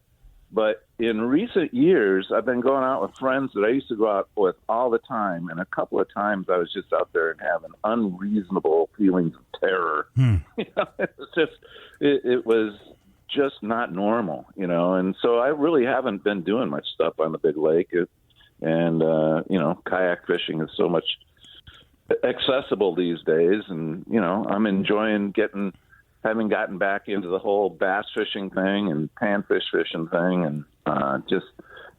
But in recent years, I've been going out with friends that I used to go out with all the time. And a couple of times I was just out there and having unreasonable feelings of terror. It was just not normal, And so I really haven't been doing much stuff on the big lake. And kayak fishing is so much accessible these days. And, I'm enjoying having gotten back into the whole bass fishing thing and panfish fishing thing and just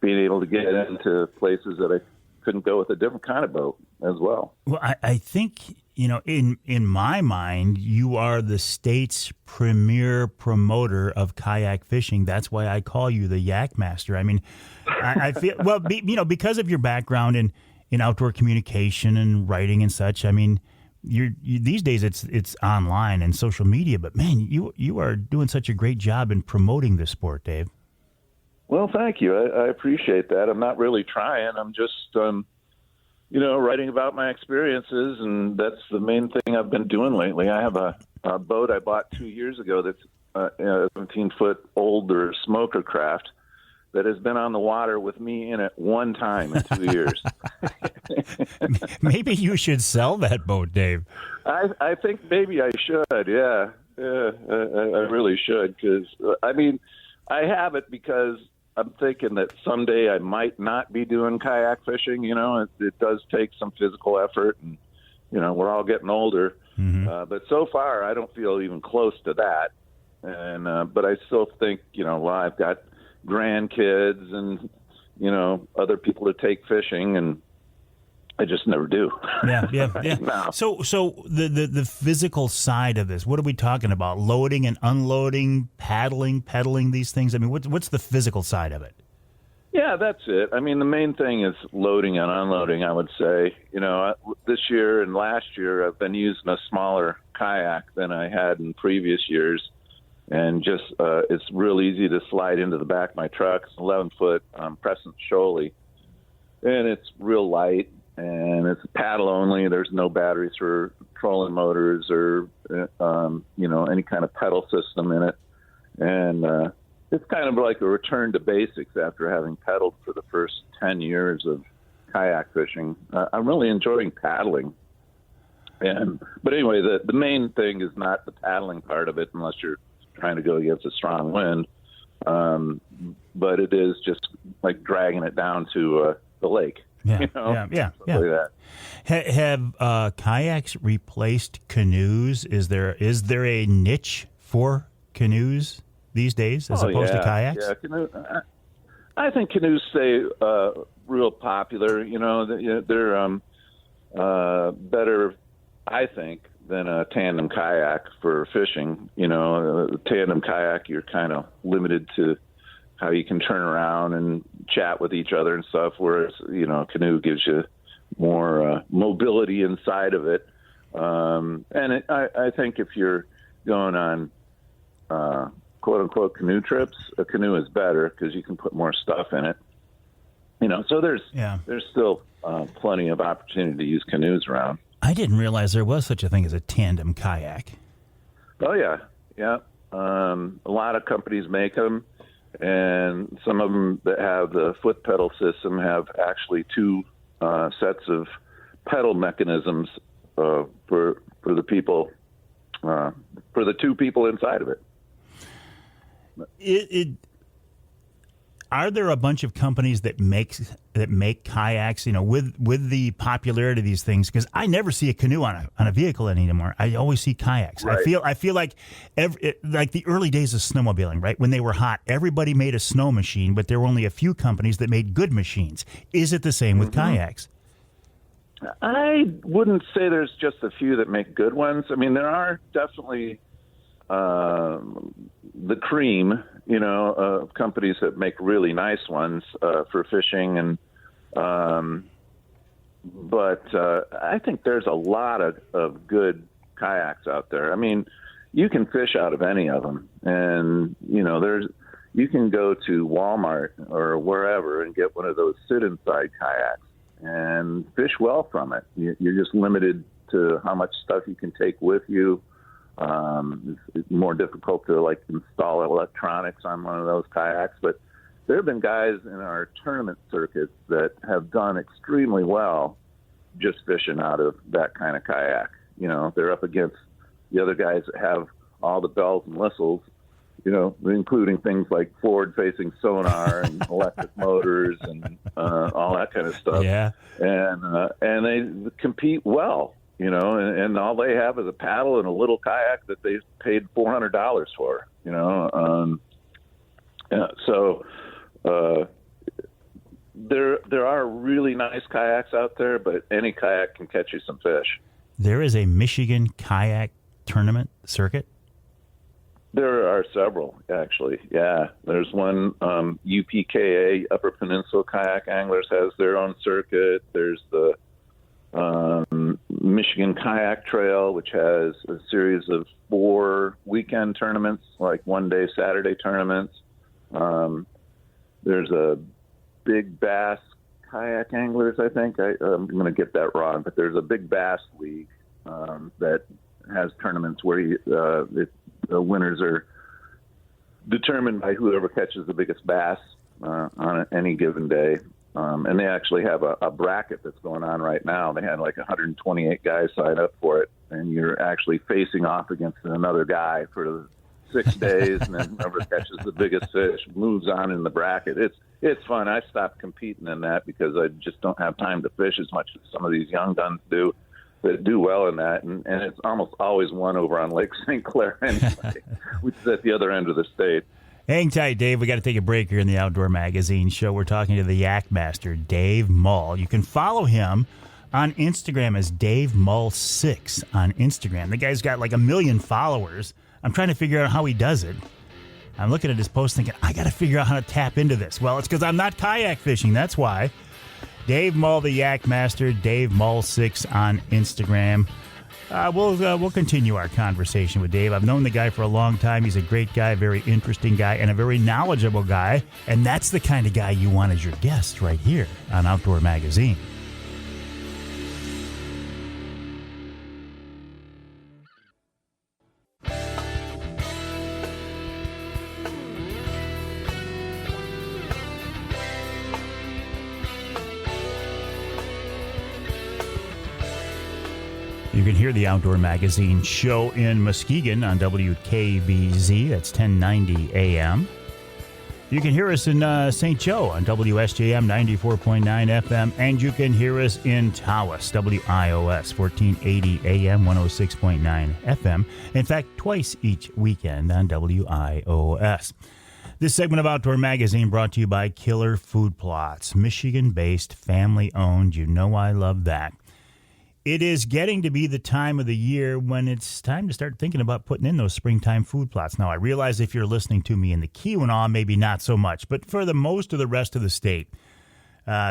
being able to get into places that I couldn't go with a different kind of boat as well. Well, I think, in my mind, you are the state's premier promoter of kayak fishing. That's why I call you the Yak Master. I mean, I feel, well, because of your background in outdoor communication and writing and such, I mean, you these days it's online and social media, but man, you are doing such a great job in promoting this sport, Dave. Well, thank you. I appreciate that. I'm not really trying. I'm just, writing about my experiences, and that's the main thing I've been doing lately. I have a boat I bought 2 years ago that's a 17-foot older smoker craft that has been on the water with me in it one time in 2 years. Maybe you should sell that boat, Dave. I think maybe I should, yeah. I really should, because, I have it because I'm thinking that someday I might not be doing kayak fishing. It does take some physical effort, and, we're all getting older. Mm-hmm. But so far, I don't feel even close to that. And but I still think, I've got grandkids and, other people to take fishing, and I just never do. Yeah. No. So the physical side of this, what are we talking about? Loading and unloading, paddling, pedaling these things? I mean, what's the physical side of it? Yeah, that's it. I mean, the main thing is loading and unloading, I would say. This year and last year, I've been using a smaller kayak than I had in previous years. and just it's real easy to slide into the back of my truck. It's 11-foot Crescent Shoaly, and it's real light, and it's paddle only. There's no batteries for trolling motors or any kind of pedal system in it, and it's kind of like a return to basics after having pedaled for the first 10 years of kayak fishing. I'm really enjoying paddling. But anyway, the main thing is not the paddling part of it, unless you're trying to go against a strong wind. But it is just like dragging it down to the lake. Yeah, yeah. Like that. Have kayaks replaced canoes? Is there a niche for canoes these days as opposed to kayaks? Yeah, I think canoes stay real popular. They're better, I think, than a tandem kayak for fishing. A tandem kayak, you're kind of limited to how you can turn around and chat with each other and stuff, whereas, a canoe gives you more mobility inside of it. I think if you're going on quote-unquote canoe trips, a canoe is better because you can put more stuff in it. So there's still plenty of opportunity to use canoes around. I didn't realize there was such a thing as a tandem kayak. Oh, yeah. A lot of companies make them, and some of them that have the foot pedal system have actually two sets of pedal mechanisms for the people, for the two people inside of it. Are there a bunch of companies that make kayaks? With the popularity of these things, because I never see a canoe on a vehicle anymore. I always see kayaks. Right. I feel like like the early days of snowmobiling, right? When they were hot, everybody made a snow machine, but there were only a few companies that made good machines. Is it the same with kayaks? I wouldn't say there's just a few that make good ones. I mean, there are definitely the cream, companies that make really nice ones for fishing, and but I think there's a lot of good kayaks out there. I mean, you can fish out of any of them, and you can go to Walmart or wherever and get one of those sit-inside kayaks and fish well from it. You're just limited to how much stuff you can take with you. It's more difficult to install electronics on one of those kayaks, but there have been guys in our tournament circuits that have done extremely well just fishing out of that kind of kayak. They're up against the other guys that have all the bells and whistles, including things like forward-facing sonar and electric motors and all that kind of stuff. Yeah, and they compete well. And all they have is a paddle and a little kayak that they paid $400 for. So there are really nice kayaks out there, but any kayak can catch you some fish. There is a Michigan kayak tournament circuit? There are several, actually. Yeah, there's one. UPKA, Upper Peninsula Kayak Anglers, has their own circuit. There's the Michigan Kayak Trail, which has a series of 4 weekend tournaments, like one-day Saturday tournaments. There's a Big Bass Kayak Anglers, I think. I'm going to get that wrong, but there's a Big Bass League that has tournaments where the winners are determined by whoever catches the biggest bass on any given day. And they actually have a bracket that's going on right now. They had 128 guys sign up for it, and you're actually facing off against another guy for 6 days, and then whoever catches the biggest fish moves on in the bracket. It's fun. I stopped competing in that because I just don't have time to fish as much as some of these young guns do that do well in that, and it's almost always won over on Lake St. Clair anyway, which is at the other end of the state. Hang tight, Dave. We got to take a break here in the Outdoor Magazine show. We're talking to the Yak Master, Dave Mull. You can follow him on Instagram as Dave Mull6 on Instagram. The guy's got 1 million followers. I'm trying to figure out how he does it. I'm looking at his post thinking, I got to figure out how to tap into this. Well, it's because I'm not kayak fishing. That's why. Dave Mull, the Yak Master, Dave Mull6 on Instagram. We'll continue our conversation with Dave. I've known the guy for a long time. He's a great guy, very interesting guy, and a very knowledgeable guy. And that's the kind of guy you want as your guest right here on Outdoor Magazine. You can hear the Outdoor Magazine show in Muskegon on WKBZ. That's 1090 AM. You can hear us in St. Joe on WSJM 94.9 FM. And you can hear us in Tawas, WIOS 1480 AM, 106.9 FM. In fact, twice each weekend on WIOS. This segment of Outdoor Magazine brought to you by Killer Food Plots, Michigan-based, family-owned. You know I love that. It is getting to be the time of the year when it's time to start thinking about putting in those springtime food plots. Now, I realize if you're listening to me in the Keweenaw, maybe not so much, but for the most of the rest of the state,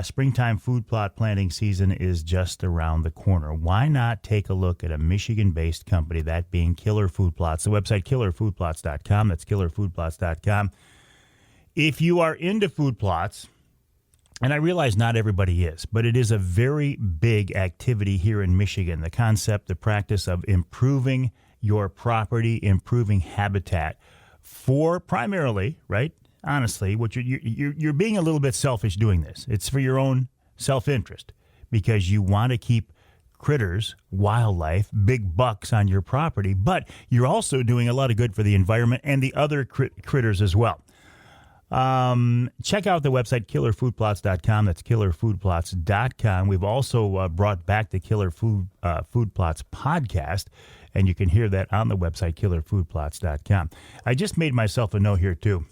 springtime food plot planting season is just around the corner. Why not take a look at a Michigan-based company, that being Killer Food Plots? The website, killerfoodplots.com. That's killerfoodplots.com. If you are into food plots, and I realize not everybody is, but it is a very big activity here in Michigan. The concept, the practice of improving your property, improving habitat for primarily, right? Honestly, what you're being a little bit selfish doing this. It's for your own self-interest because you want to keep critters, wildlife, big bucks on your property, but you're also doing a lot of good for the environment and the other critters as well. Check out the website, killerfoodplots.com. That's killerfoodplots.com. We've also brought back the Killer Food Plots podcast, and you can hear that on the website, killerfoodplots.com. I just made myself a note here, too,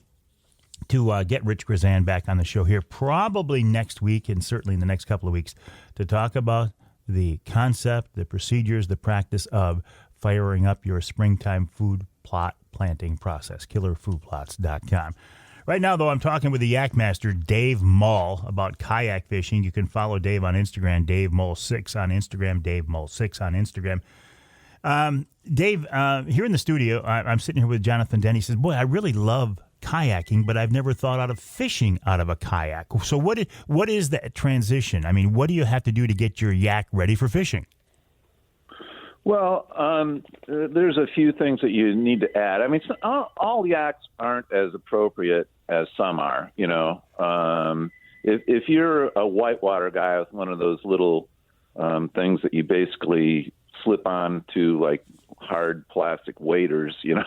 to get Rich Grizan back on the show here, probably next week and certainly in the next couple of weeks, to talk about the concept, the procedures, the practice of firing up your springtime food plot planting process, killerfoodplots.com. Right now, though, I'm talking with the Yak Master, Dave Mull, about kayak fishing. You can follow Dave on Instagram, Dave Mull6 on Instagram, Dave Mull6 on Instagram. Dave, here in the studio, I'm sitting here with Jonathan Denny. He says, boy, I really love kayaking, but I've never thought out of fishing out of a kayak. So what is that transition? I mean, what do you have to do to get your yak ready for fishing? Well, there's a few things that you need to add. I mean, all yaks aren't as appropriate as some are, you know. If you're a whitewater guy with one of those little things that you basically slip on to, like hard plastic waders, you know,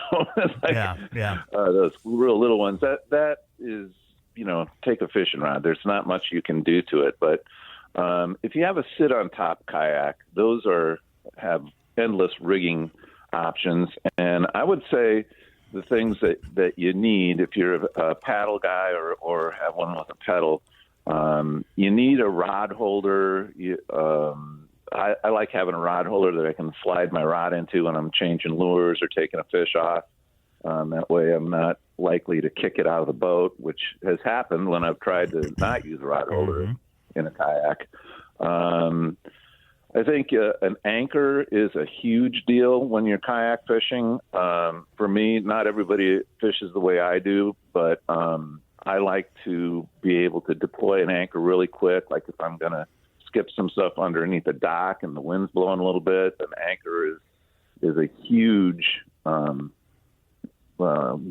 those real little ones, that is, you know, take a fishing rod. There's not much you can do to it. But if you have a sit-on-top kayak, those have endless rigging options. And I would say the things that you need if you're a paddle guy or have one with a pedal, you need a rod holder. I like having a rod holder that I can slide my rod into when I'm changing lures or taking a fish off. That way I'm not likely to kick it out of the boat, which has happened when I've tried to not use a rod holder in a kayak. I think an anchor is a huge deal when you're kayak fishing. For me, not everybody fishes the way I do, but I like to be able to deploy an anchor really quick. Like if I'm going to skip some stuff underneath a dock and the wind's blowing a little bit, an anchor is a huge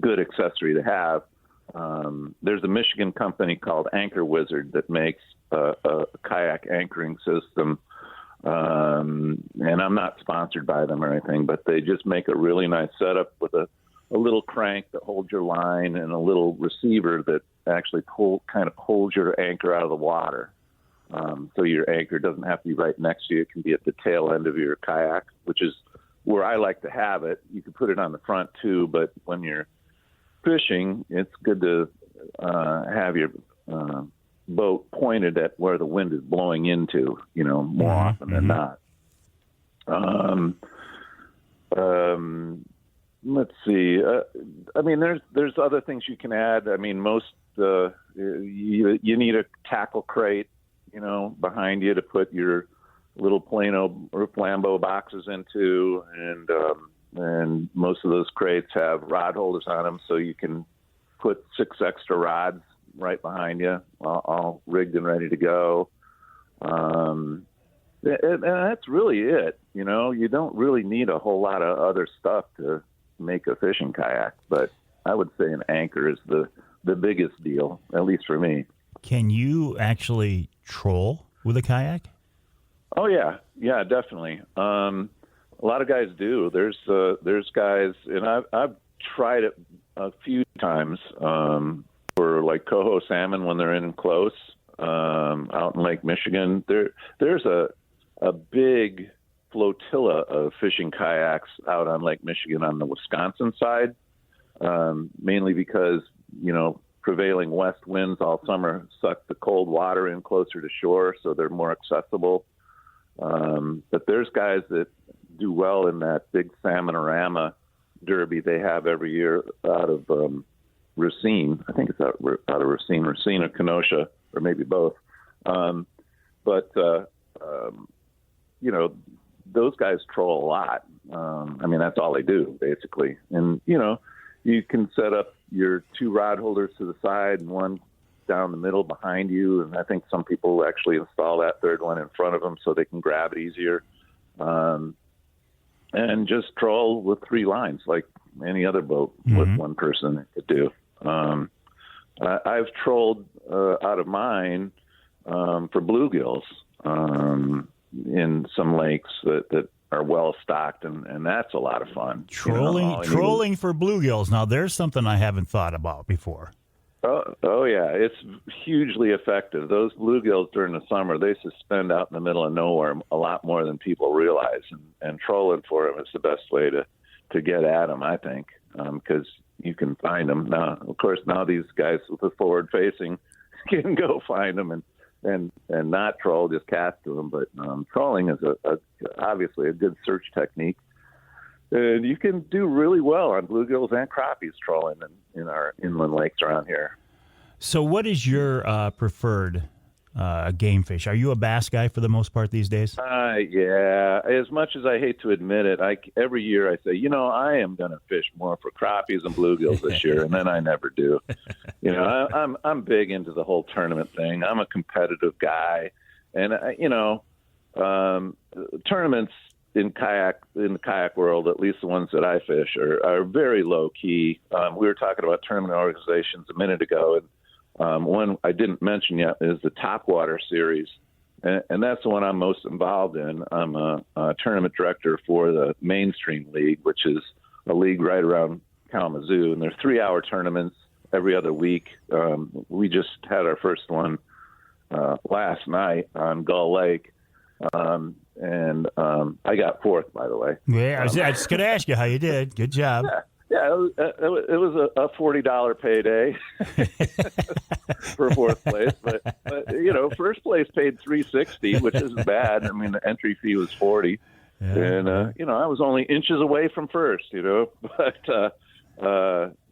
good accessory to have. There's a Michigan company called Anchor Wizard that makes a kayak anchoring system. And I'm not sponsored by them or anything, but they just make a really nice setup with a little crank that holds your line and a little receiver that actually pulls your anchor out of the water. So your anchor doesn't have to be right next to you. It can be at the tail end of your kayak, which is where I like to have it. You can put it on the front too, but when you're fishing, it's good to have your boat pointed at where the wind is blowing into, you know, more often than not. Let's see. I mean, there's other things you can add. I mean, you need a tackle crate, you know, behind you to put your little Plano or Flambeau boxes into, and most of those crates have rod holders on them, so you can put 6 extra rods right behind you, all rigged and ready to go. And that's really it. You don't really need a whole lot of other stuff to make a fishing kayak, but I would say an anchor is the biggest deal, at least for me. Can you actually troll with a kayak? Oh yeah, definitely. A lot of guys do. There's guys, and I've tried it a few times for like coho salmon when they're in close out in Lake Michigan. There's a big flotilla of fishing kayaks out on Lake Michigan on the Wisconsin side, mainly because prevailing west winds all summer suck the cold water in closer to shore, so they're more accessible. But there's guys that do well in that big Salmonorama derby they have every year out of Racine. I think it's out of Racine or Kenosha, or maybe both. But those guys troll a lot. That's all they do, basically. And, you can set up your 2 rod holders to the side and one down the middle behind you. And I think some people actually install that third one in front of them so they can grab it easier. And just troll with 3 lines like any other boat with one person could do. I've trolled out of mine for bluegills in some lakes that are well stocked, and that's a lot of fun. Trolling for bluegills. Now, there's something I haven't thought about before. Oh yeah, it's hugely effective. Those bluegills during the summer, they suspend out in the middle of nowhere a lot more than people realize, and trolling for them is the best way to get at them, I think, because you can find them. Now, of course, now these guys with the forward facing can go find them and not troll, just cast to them. But trolling is obviously a good search technique. And you can do really well on bluegills and crappies trolling in our inland lakes around here. So what is your preferred game fish? Are you a bass guy for the most part these days? Yeah. As much as I hate to admit it, every year I say, I am going to fish more for crappies and bluegills this year, and then I never do. I'm big into the whole tournament thing. I'm a competitive guy, and tournaments in the kayak world, at least the ones that I fish, are very low key. We were talking about tournament organizations a minute ago, and one I didn't mention yet is the Topwater series, and that's the one I'm most involved in. I'm a tournament director for the Mainstream League, which is a league right around Kalamazoo, and they're 3-hour tournaments every other week. We just had our first one last night on Gull Lake. And I got 4th, by the way. Yeah, I was just going to ask you how you did. Good job. Yeah, it was a $40 payday for 4th place, but first place paid $360, which isn't bad. The entry fee was $40, and I was only inches away from first. But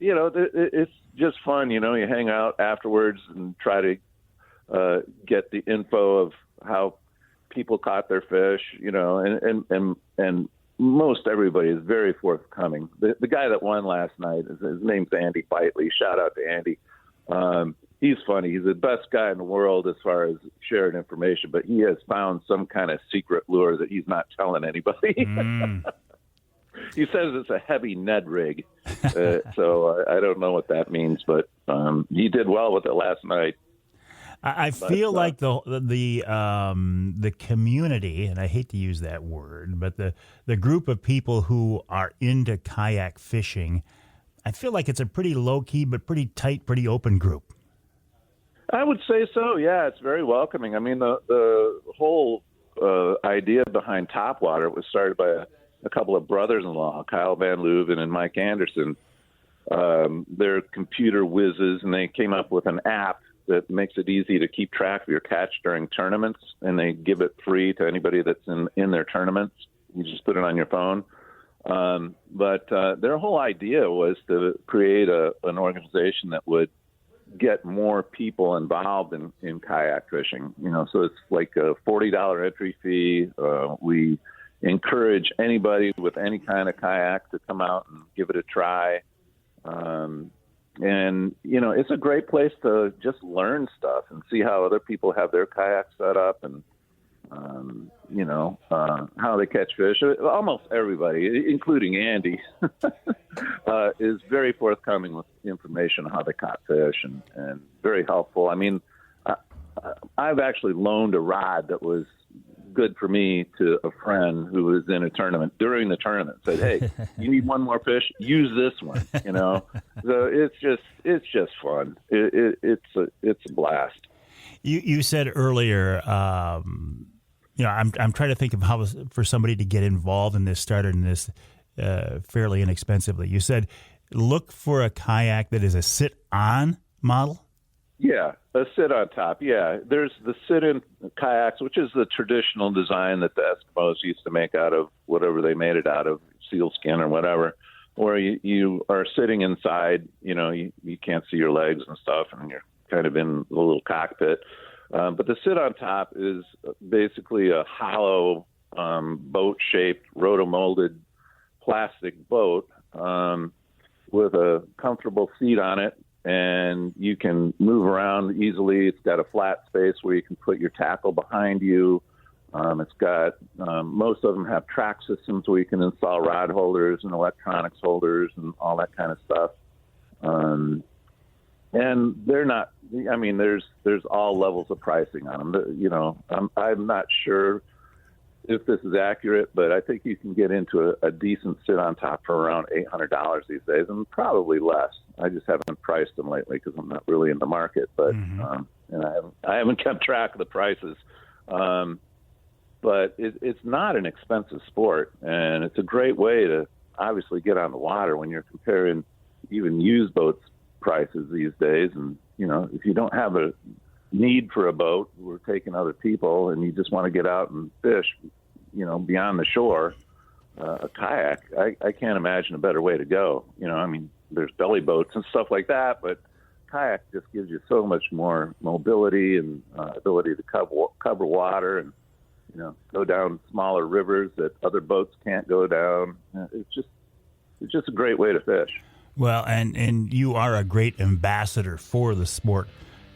it's just fun. You hang out afterwards and try to get the info of how people caught their fish, and most everybody is very forthcoming. The guy that won last night, his name's Andy Bitely. Shout out to Andy. He's funny. He's the best guy in the world as far as sharing information, but he has found some kind of secret lure that he's not telling anybody. He says it's a heavy Ned rig, so I don't know what that means, but he did well with it last night. I feel like the community, and I hate to use that word, but the group of people who are into kayak fishing, I feel like it's a pretty low-key but pretty tight, pretty open group. I would say so, yeah. It's very welcoming. The whole idea behind Topwater was started by a couple of brothers-in-law, Kyle Van Leuven and Mike Anderson. They're computer whizzes, and they came up with an app that makes it easy to keep track of your catch during tournaments, and they give it free to anybody that's in their tournaments. You just put it on your phone. But their whole idea was to create an organization that would get more people involved in kayak fishing. So it's like a $40 entry fee. We encourage anybody with any kind of kayak to come out and give it a try. And it's a great place to just learn stuff and see how other people have their kayaks set up, and how they catch fish. Almost everybody, including Andy, is very forthcoming with information on how they caught fish, and very helpful. I mean, I've actually loaned a rod that was good for me to a friend who was in a tournament. During the tournament, said, "Hey, you need one more fish? Use this one." So it's just fun. It's a blast. You said earlier, I'm trying to think of how for somebody to get involved in this, started in this fairly inexpensively. You said look for a kayak that is a sit-on model. Yeah, a sit on top. Yeah, there's the sit-in kayaks, which is the traditional design that the Eskimos used to make out of whatever they made it out of, seal skin or whatever, where you are sitting inside. You can't see your legs and stuff, and you're kind of in the little cockpit. But the sit on top is basically a hollow boat-shaped, rotomolded plastic boat with a comfortable seat on it, and you can move around easily. It's got a flat space where you can put your tackle behind you. It's got most of them have track systems where you can install rod holders and electronics holders and all that kind of stuff. And they're not. I mean, there's all levels of pricing on them. I'm not sure if this is accurate, but I think you can get into a decent sit on top for around $800 these days, and probably less. I just haven't priced them lately because I'm not really in the market, but and I haven't kept track of the prices. But it's not an expensive sport, and it's a great way to obviously get on the water when you're comparing even used boats prices these days. And if you don't have a need for a boat, we're taking other people, and you just want to get out and fish, beyond the shore, a kayak, I can't imagine a better way to go. I mean, there's belly boats and stuff like that, but kayak just gives you so much more mobility and ability to cover water and, go down smaller rivers that other boats can't go down. It's just a great way to fish. Well, and you are a great ambassador for the sport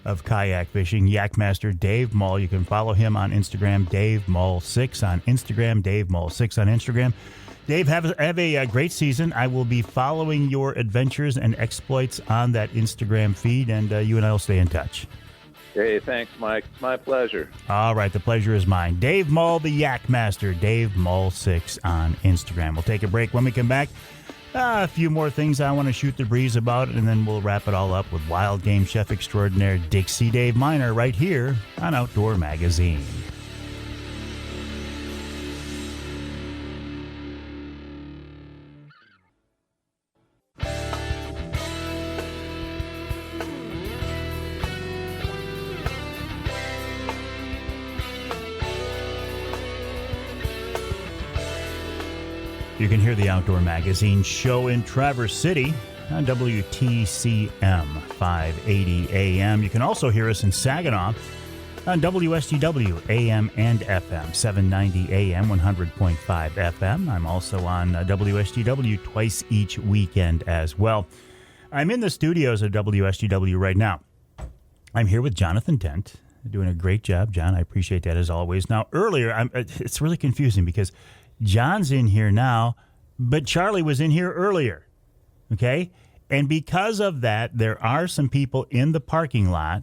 of kayak fishing. Yak Master Dave Mull. You can follow him on Instagram, Dave Mull6 on Instagram, Dave Mull6 on Instagram. Dave, have a great season. I will be following your adventures and exploits on that Instagram feed, and you and I will stay in touch. Hey, thanks, Mike. It's my pleasure. All right, the pleasure is mine. Dave Mull, the Yak Master, Dave Mull6 on Instagram. We'll take a break. When we come back, a few more things I want to shoot the breeze about, and then we'll wrap it all up with wild game chef extraordinaire Dixie Dave Minar right here on Outdoor Magazine. You can hear the Outdoor Magazine show in Traverse City on WTCM 580 AM. You can also hear us in Saginaw on WSTW AM and FM 790 AM 100.5 FM. I'm also on WSTW twice each weekend as well. I'm in the studios of WSTW right now. I'm here with Jonathan Dent, doing a great job. John, I appreciate that as always. Now, earlier, it's really confusing because John's in here now, but Charlie was in here earlier, okay? And because of that, there are some people in the parking lot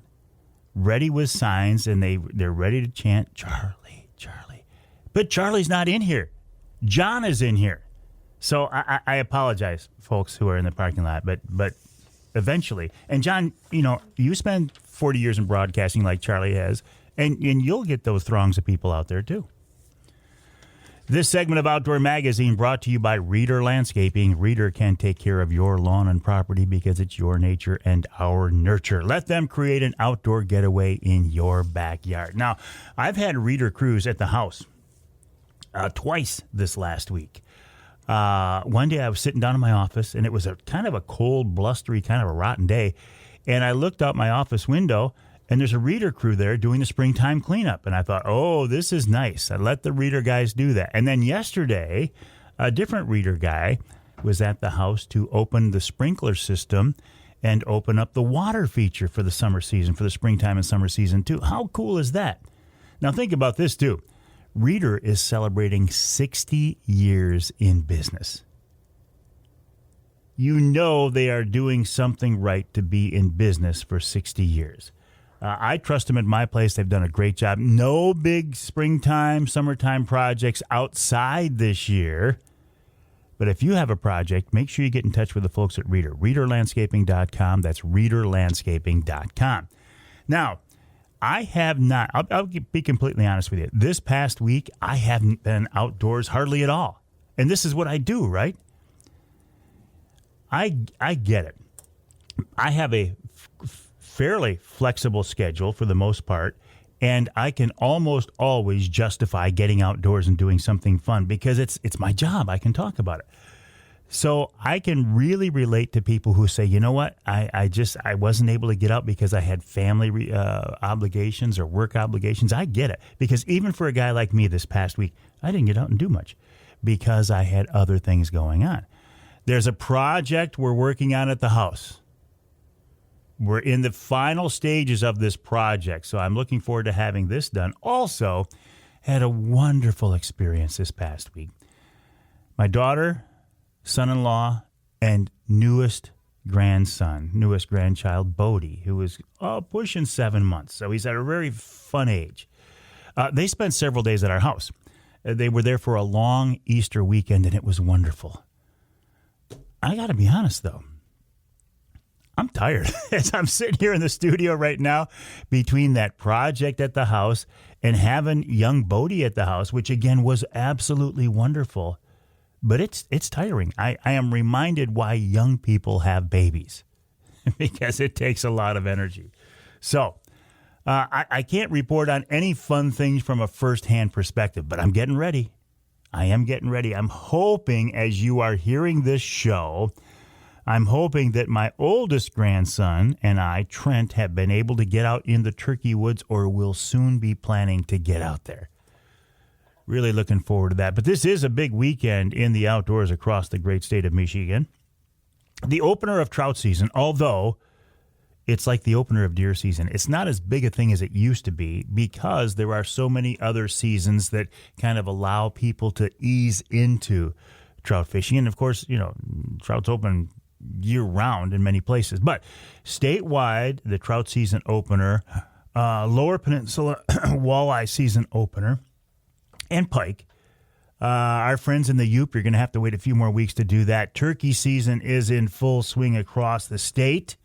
ready with signs, and they're ready to chant, Charlie, Charlie. But Charlie's not in here. John is in here. So I apologize, folks who are in the parking lot, but eventually. And John, you spend 40 years in broadcasting like Charlie has, and you'll get those throngs of people out there too. This segment of Outdoor Magazine brought to you by Reader Landscaping. Reader can take care of your lawn and property because it's your nature and our nurture. Let them create an outdoor getaway in your backyard. Now, I've had Reader crews at the house twice this last week. One day I was sitting down in my office, and it was a kind of a cold, blustery, kind of a rotten day. And I looked out my office window, and there's a reader crew there doing the springtime cleanup. And I thought, oh, this is nice. I let the reader guys do that. And then yesterday, a different reader guy was at the house to open the sprinkler system and open up the water feature for the summer season, for the springtime and summer season, too. How cool is that? Now, think about this, too. Reader is celebrating 60 years in business. You know they are doing something right to be in business for 60 years. I trust them at my place. They've done a great job. No big springtime, summertime projects outside this year. But if you have a project, make sure you get in touch with the folks at Reader. ReaderLandscaping.com. That's ReaderLandscaping.com. Now, I have not, I'll be completely honest with you. This past week, I haven't been outdoors hardly at all. And this is what I do, right? I get it. I have a fairly flexible schedule for the most part, and I can almost always justify getting outdoors and doing something fun because it's my job. I can talk about it. So I can really relate to people who say, you know what, I wasn't able to get out because I had family obligations or work obligations. I get it. Because even for a guy like me this past week, I didn't get out and do much because I had other things going on. There's a project we're working on at the house. We're in the final stages of this project, so I'm looking forward to having this done. Also, had a wonderful experience this past week. My daughter, son-in-law, and newest grandchild, Bodie, who is pushing 7 months, so he's at a very fun age. They spent several days at our house. They were there for a long Easter weekend, and it was wonderful. I got to be honest, though. I'm tired. As I'm sitting here in the studio right now, between that project at the house and having young Bodie at the house, which, again, was absolutely wonderful. But it's tiring. I am reminded why young people have babies, because it takes a lot of energy. So I can't report on any fun things from a firsthand perspective, but I'm getting ready. I am getting ready. I'm hoping, as you are hearing this show, I'm hoping that my oldest grandson and I, Trent, have been able to get out in the turkey woods or will soon be planning to get out there. Really looking forward to that. But this is a big weekend in the outdoors across the great state of Michigan. The opener of trout season, although it's like the opener of deer season, it's not as big a thing as it used to be because there are so many other seasons that kind of allow people to ease into trout fishing. And, of course, you know, trout's open year-round in many places. But statewide, the trout season opener, Lower Peninsula walleye season opener, and pike. Our friends in the Yoop, you're going to have to wait a few more weeks to do that. Turkey season is in full swing across the state.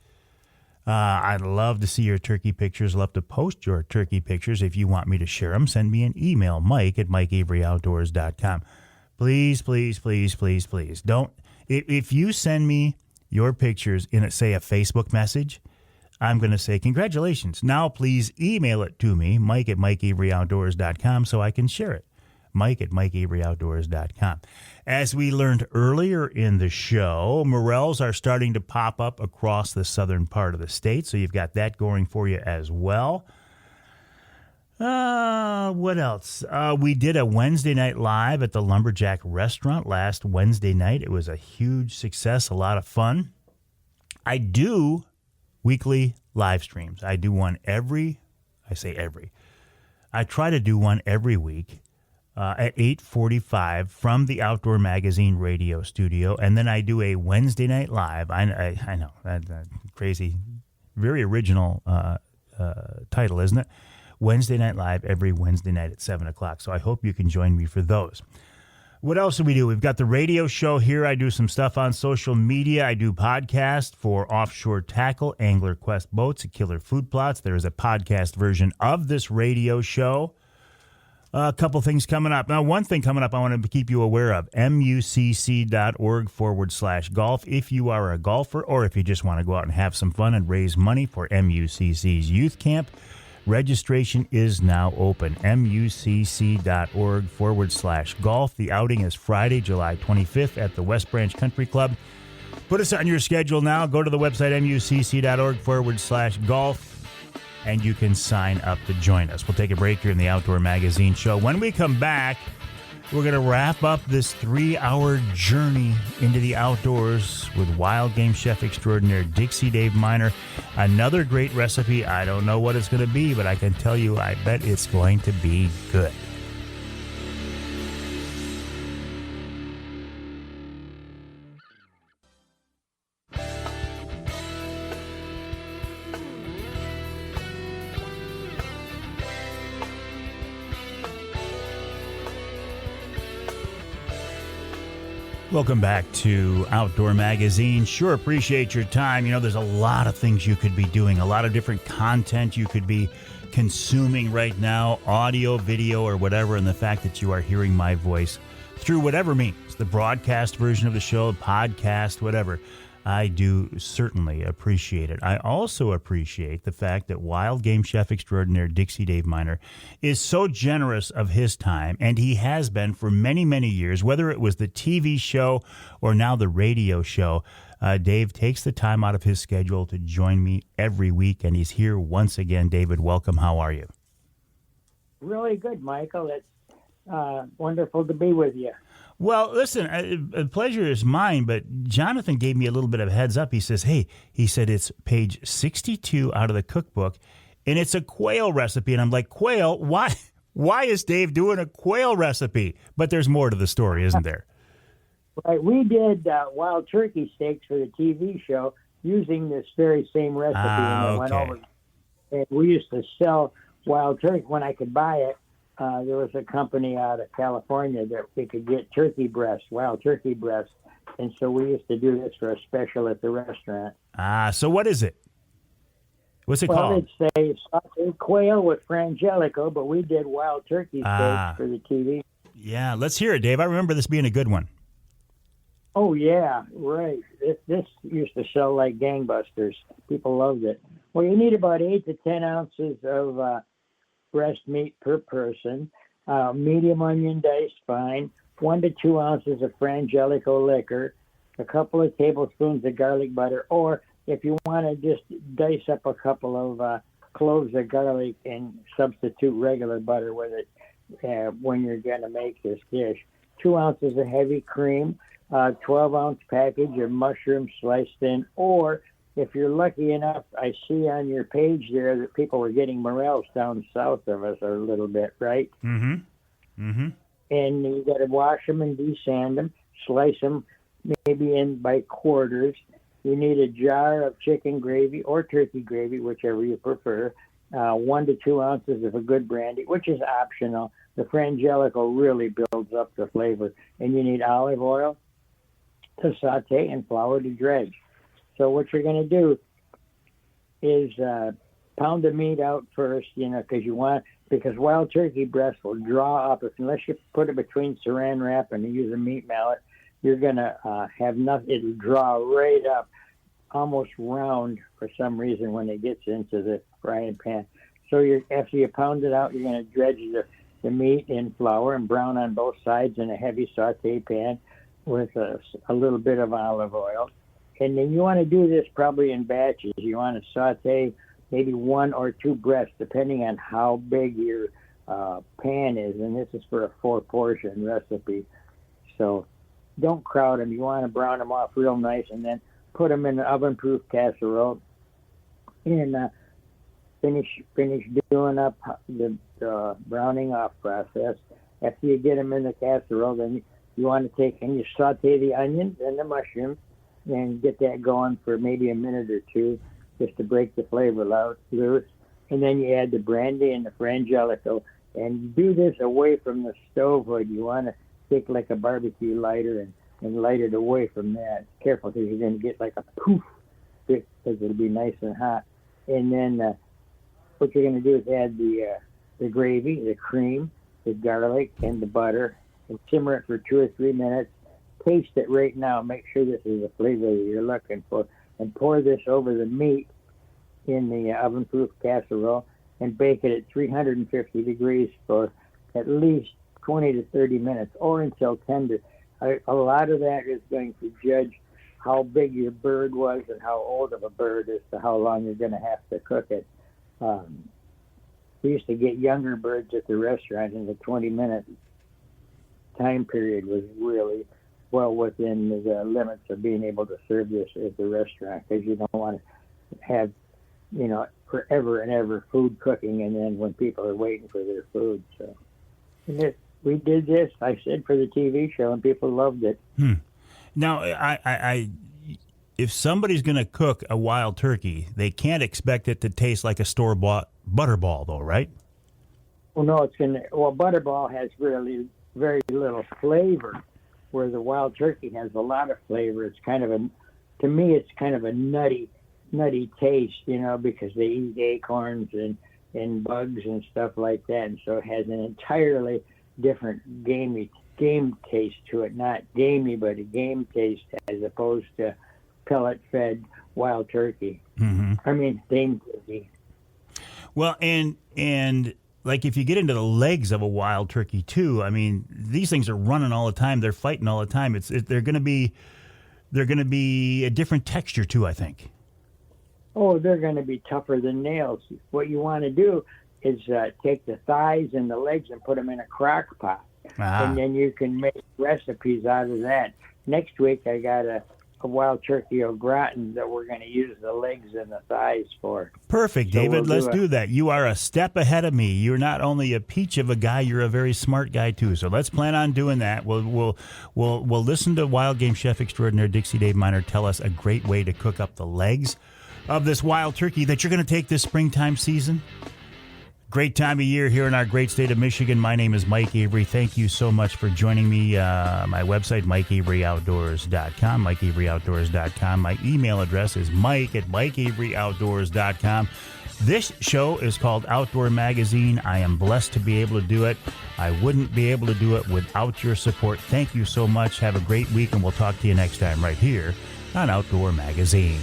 I'd love to see your turkey pictures. Love to post your turkey pictures. If you want me to share them, send me an email, mike@mikeaveryoutdoors.com. Please, please, please, please, please. Don't. If you send me your pictures in, say, a Facebook message, I'm going to say, congratulations. Now, please email it to me, mike@mikeaveryoutdoors.com, so I can share it. mike@mikeaveryoutdoors.com. As we learned earlier in the show, morels are starting to pop up across the southern part of the state, so you've got that going for you as well. What else? We did a Wednesday night live at the Lumberjack Restaurant last Wednesday night. It was a huge success, a lot of fun. I do weekly live streams. I do one I try to do one every week at 8:45 from the Outdoor Magazine radio studio, and then I do a Wednesday night live. I know, that crazy, very original title, isn't it? Wednesday Night Live every Wednesday night at 7 o'clock. So I hope you can join me for those. What else do we do? We've got the radio show here. I do some stuff on social media. I do podcasts for Offshore Tackle, Angler Quest Boats, and Killer Food Plots. There is a podcast version of this radio show. A couple things coming up. Now, one thing coming up I want to keep you aware of, mucc.org/golf. If you are a golfer or if you just want to go out and have some fun and raise money for MUCC's youth camp, registration is now open. mucc.org/golf. The outing is Friday, July 25th at the West Branch Country Club. Put us on your schedule now. Go to the website, mucc.org/golf, and you can sign up to join us. We'll take a break here in the Outdoor Magazine Show. When we come back, we're going to wrap up this 3-hour journey into the outdoors with wild game chef extraordinaire Dixie Dave Minar. Another great recipe. I don't know what it's going to be, but I can tell you, I bet it's going to be good. Welcome back to Outdoor Magazine. Sure appreciate your time. You know, there's a lot of things you could be doing, a lot of different content you could be consuming right now, audio, video, or whatever, and the fact that you are hearing my voice through whatever means, the broadcast version of the show, podcast, whatever. I do certainly appreciate it. I also appreciate the fact that wild game chef extraordinaire Dixie Dave Minar is so generous of his time, and he has been for many, many years, whether it was the TV show or now the radio show. Dave takes the time out of his schedule to join me every week, and he's here once again. David, welcome. How are you? Really good, Michael. It's wonderful to be with you. Well, listen, a pleasure is mine, but Jonathan gave me a little bit of a heads up. He says, hey, it's page 62 out of the cookbook, and it's a quail recipe. And I'm like, quail? Why is Dave doing a quail recipe? But there's more to the story, isn't there? Right. We did wild turkey steaks for the TV show using this very same recipe. And went over. And we used to sell wild turkey when I could buy it. There was a company out of California that we could get turkey breast, wild turkey breast. And so we used to do this for a special at the restaurant. So what is it? What's it called? Well, it's a sauteed quail with frangelico, but we did wild turkey steaks for the TV. Yeah, let's hear it, Dave. I remember this being a good one. Oh, yeah, right. This used to sell like gangbusters. People loved it. Well, you need about 8 to 10 ounces of breast meat per person, medium onion diced fine, 1 to 2 ounces of frangelico liquor, a couple of tablespoons of garlic butter, or if you want to just dice up a couple of cloves of garlic and substitute regular butter with it when you're going to make this dish. 2 ounces of heavy cream, 12-ounce package of mushrooms sliced thin, or if you're lucky enough, I see on your page there that people were getting morels down south of us a little bit, right? Mm-hmm. Mm-hmm. And you got to wash them and desand them, slice them maybe in by quarters. You need a jar of chicken gravy or turkey gravy, whichever you prefer. 1 to 2 ounces of a good brandy, which is optional. The frangelico really builds up the flavor. And you need olive oil to saute and flour to dredge. So what you're going to do is pound the meat out first, because wild turkey breast will draw up. Unless you put it between saran wrap and use a meat mallet, you're going to have nothing. It'll draw right up, almost round for some reason when it gets into the frying pan. So after you pound it out, you're going to dredge the meat in flour and brown on both sides in a heavy saute pan with a little bit of olive oil. And then you want to do this probably in batches. You want to saute maybe 1 or 2 breasts, depending on how big your pan is. And this is for a 4-portion recipe. So don't crowd them. You want to brown them off real nice and then put them in an oven-proof casserole and finish doing up the browning off process. After you get them in the casserole, then you want to take and you saute the onions and the mushrooms and get that going for maybe a minute or 2 just to break the flavor loose. And then you add the brandy and the frangelico. And do this away from the stove hood. You want to take like a barbecue lighter and light it away from that. Careful, because you're going to get like a poof, because it'll be nice and hot. And then what you're going to do is add the gravy, the cream, the garlic, and the butter, and simmer it for 2 or 3 minutes. Taste it right now. Make sure this is the flavor that you're looking for. And pour this over the meat in the oven-proof casserole and bake it at 350 degrees for at least 20 to 30 minutes or until tender. A lot of that is going to judge how big your bird was and how old of a bird as to how long you're going to have to cook it. We used to get younger birds at the restaurant, and the 20-minute time period was really well within the limits of being able to serve this at the restaurant, because you don't want to have, forever and ever food cooking, and then when people are waiting for their food. So we did this, I said, for the TV show, and people loved it. Now, if somebody's going to cook a wild turkey, they can't expect it to taste like a store-bought butterball, though, right? Well, no, butterball has really very little flavor, where the wild turkey has a lot of flavor. It's to me, it's kind of a nutty taste, because they eat acorns and bugs and stuff like that, and so it has an entirely different game taste to it. Not gamey, but a game taste, as opposed to pellet-fed wild turkey. Mm-hmm. I mean, game turkey. Well, and like if you get into the legs of a wild turkey too, I mean, these things are running all the time. They're fighting all the time. They're going to be a different texture too, I think. Oh, they're going to be tougher than nails. What you want to do is take the thighs and the legs and put them in a crock pot, and then you can make recipes out of that. Next week, I got a wild turkey au gratin that we're going to use the legs and the thighs for. Perfect, so David. Let's do that. You are a step ahead of me. You're not only a peach of a guy, you're a very smart guy too. So let's plan on doing that. We'll listen to Wild Game Chef Extraordinaire Dixie Dave Minar tell us a great way to cook up the legs of this wild turkey that you're going to take this springtime season. Great time of year here in our great state of Michigan. My name is Mike Avery. Thank you so much for joining me. My website, MikeAveryOutdoors.com, MikeAveryOutdoors.com. My email address is Mike@MikeAveryOutdoors.com. This show is called Outdoor Magazine. I am blessed to be able to do it. I wouldn't be able to do it without your support. Thank you so much. Have a great week, and we'll talk to you next time right here on Outdoor Magazine.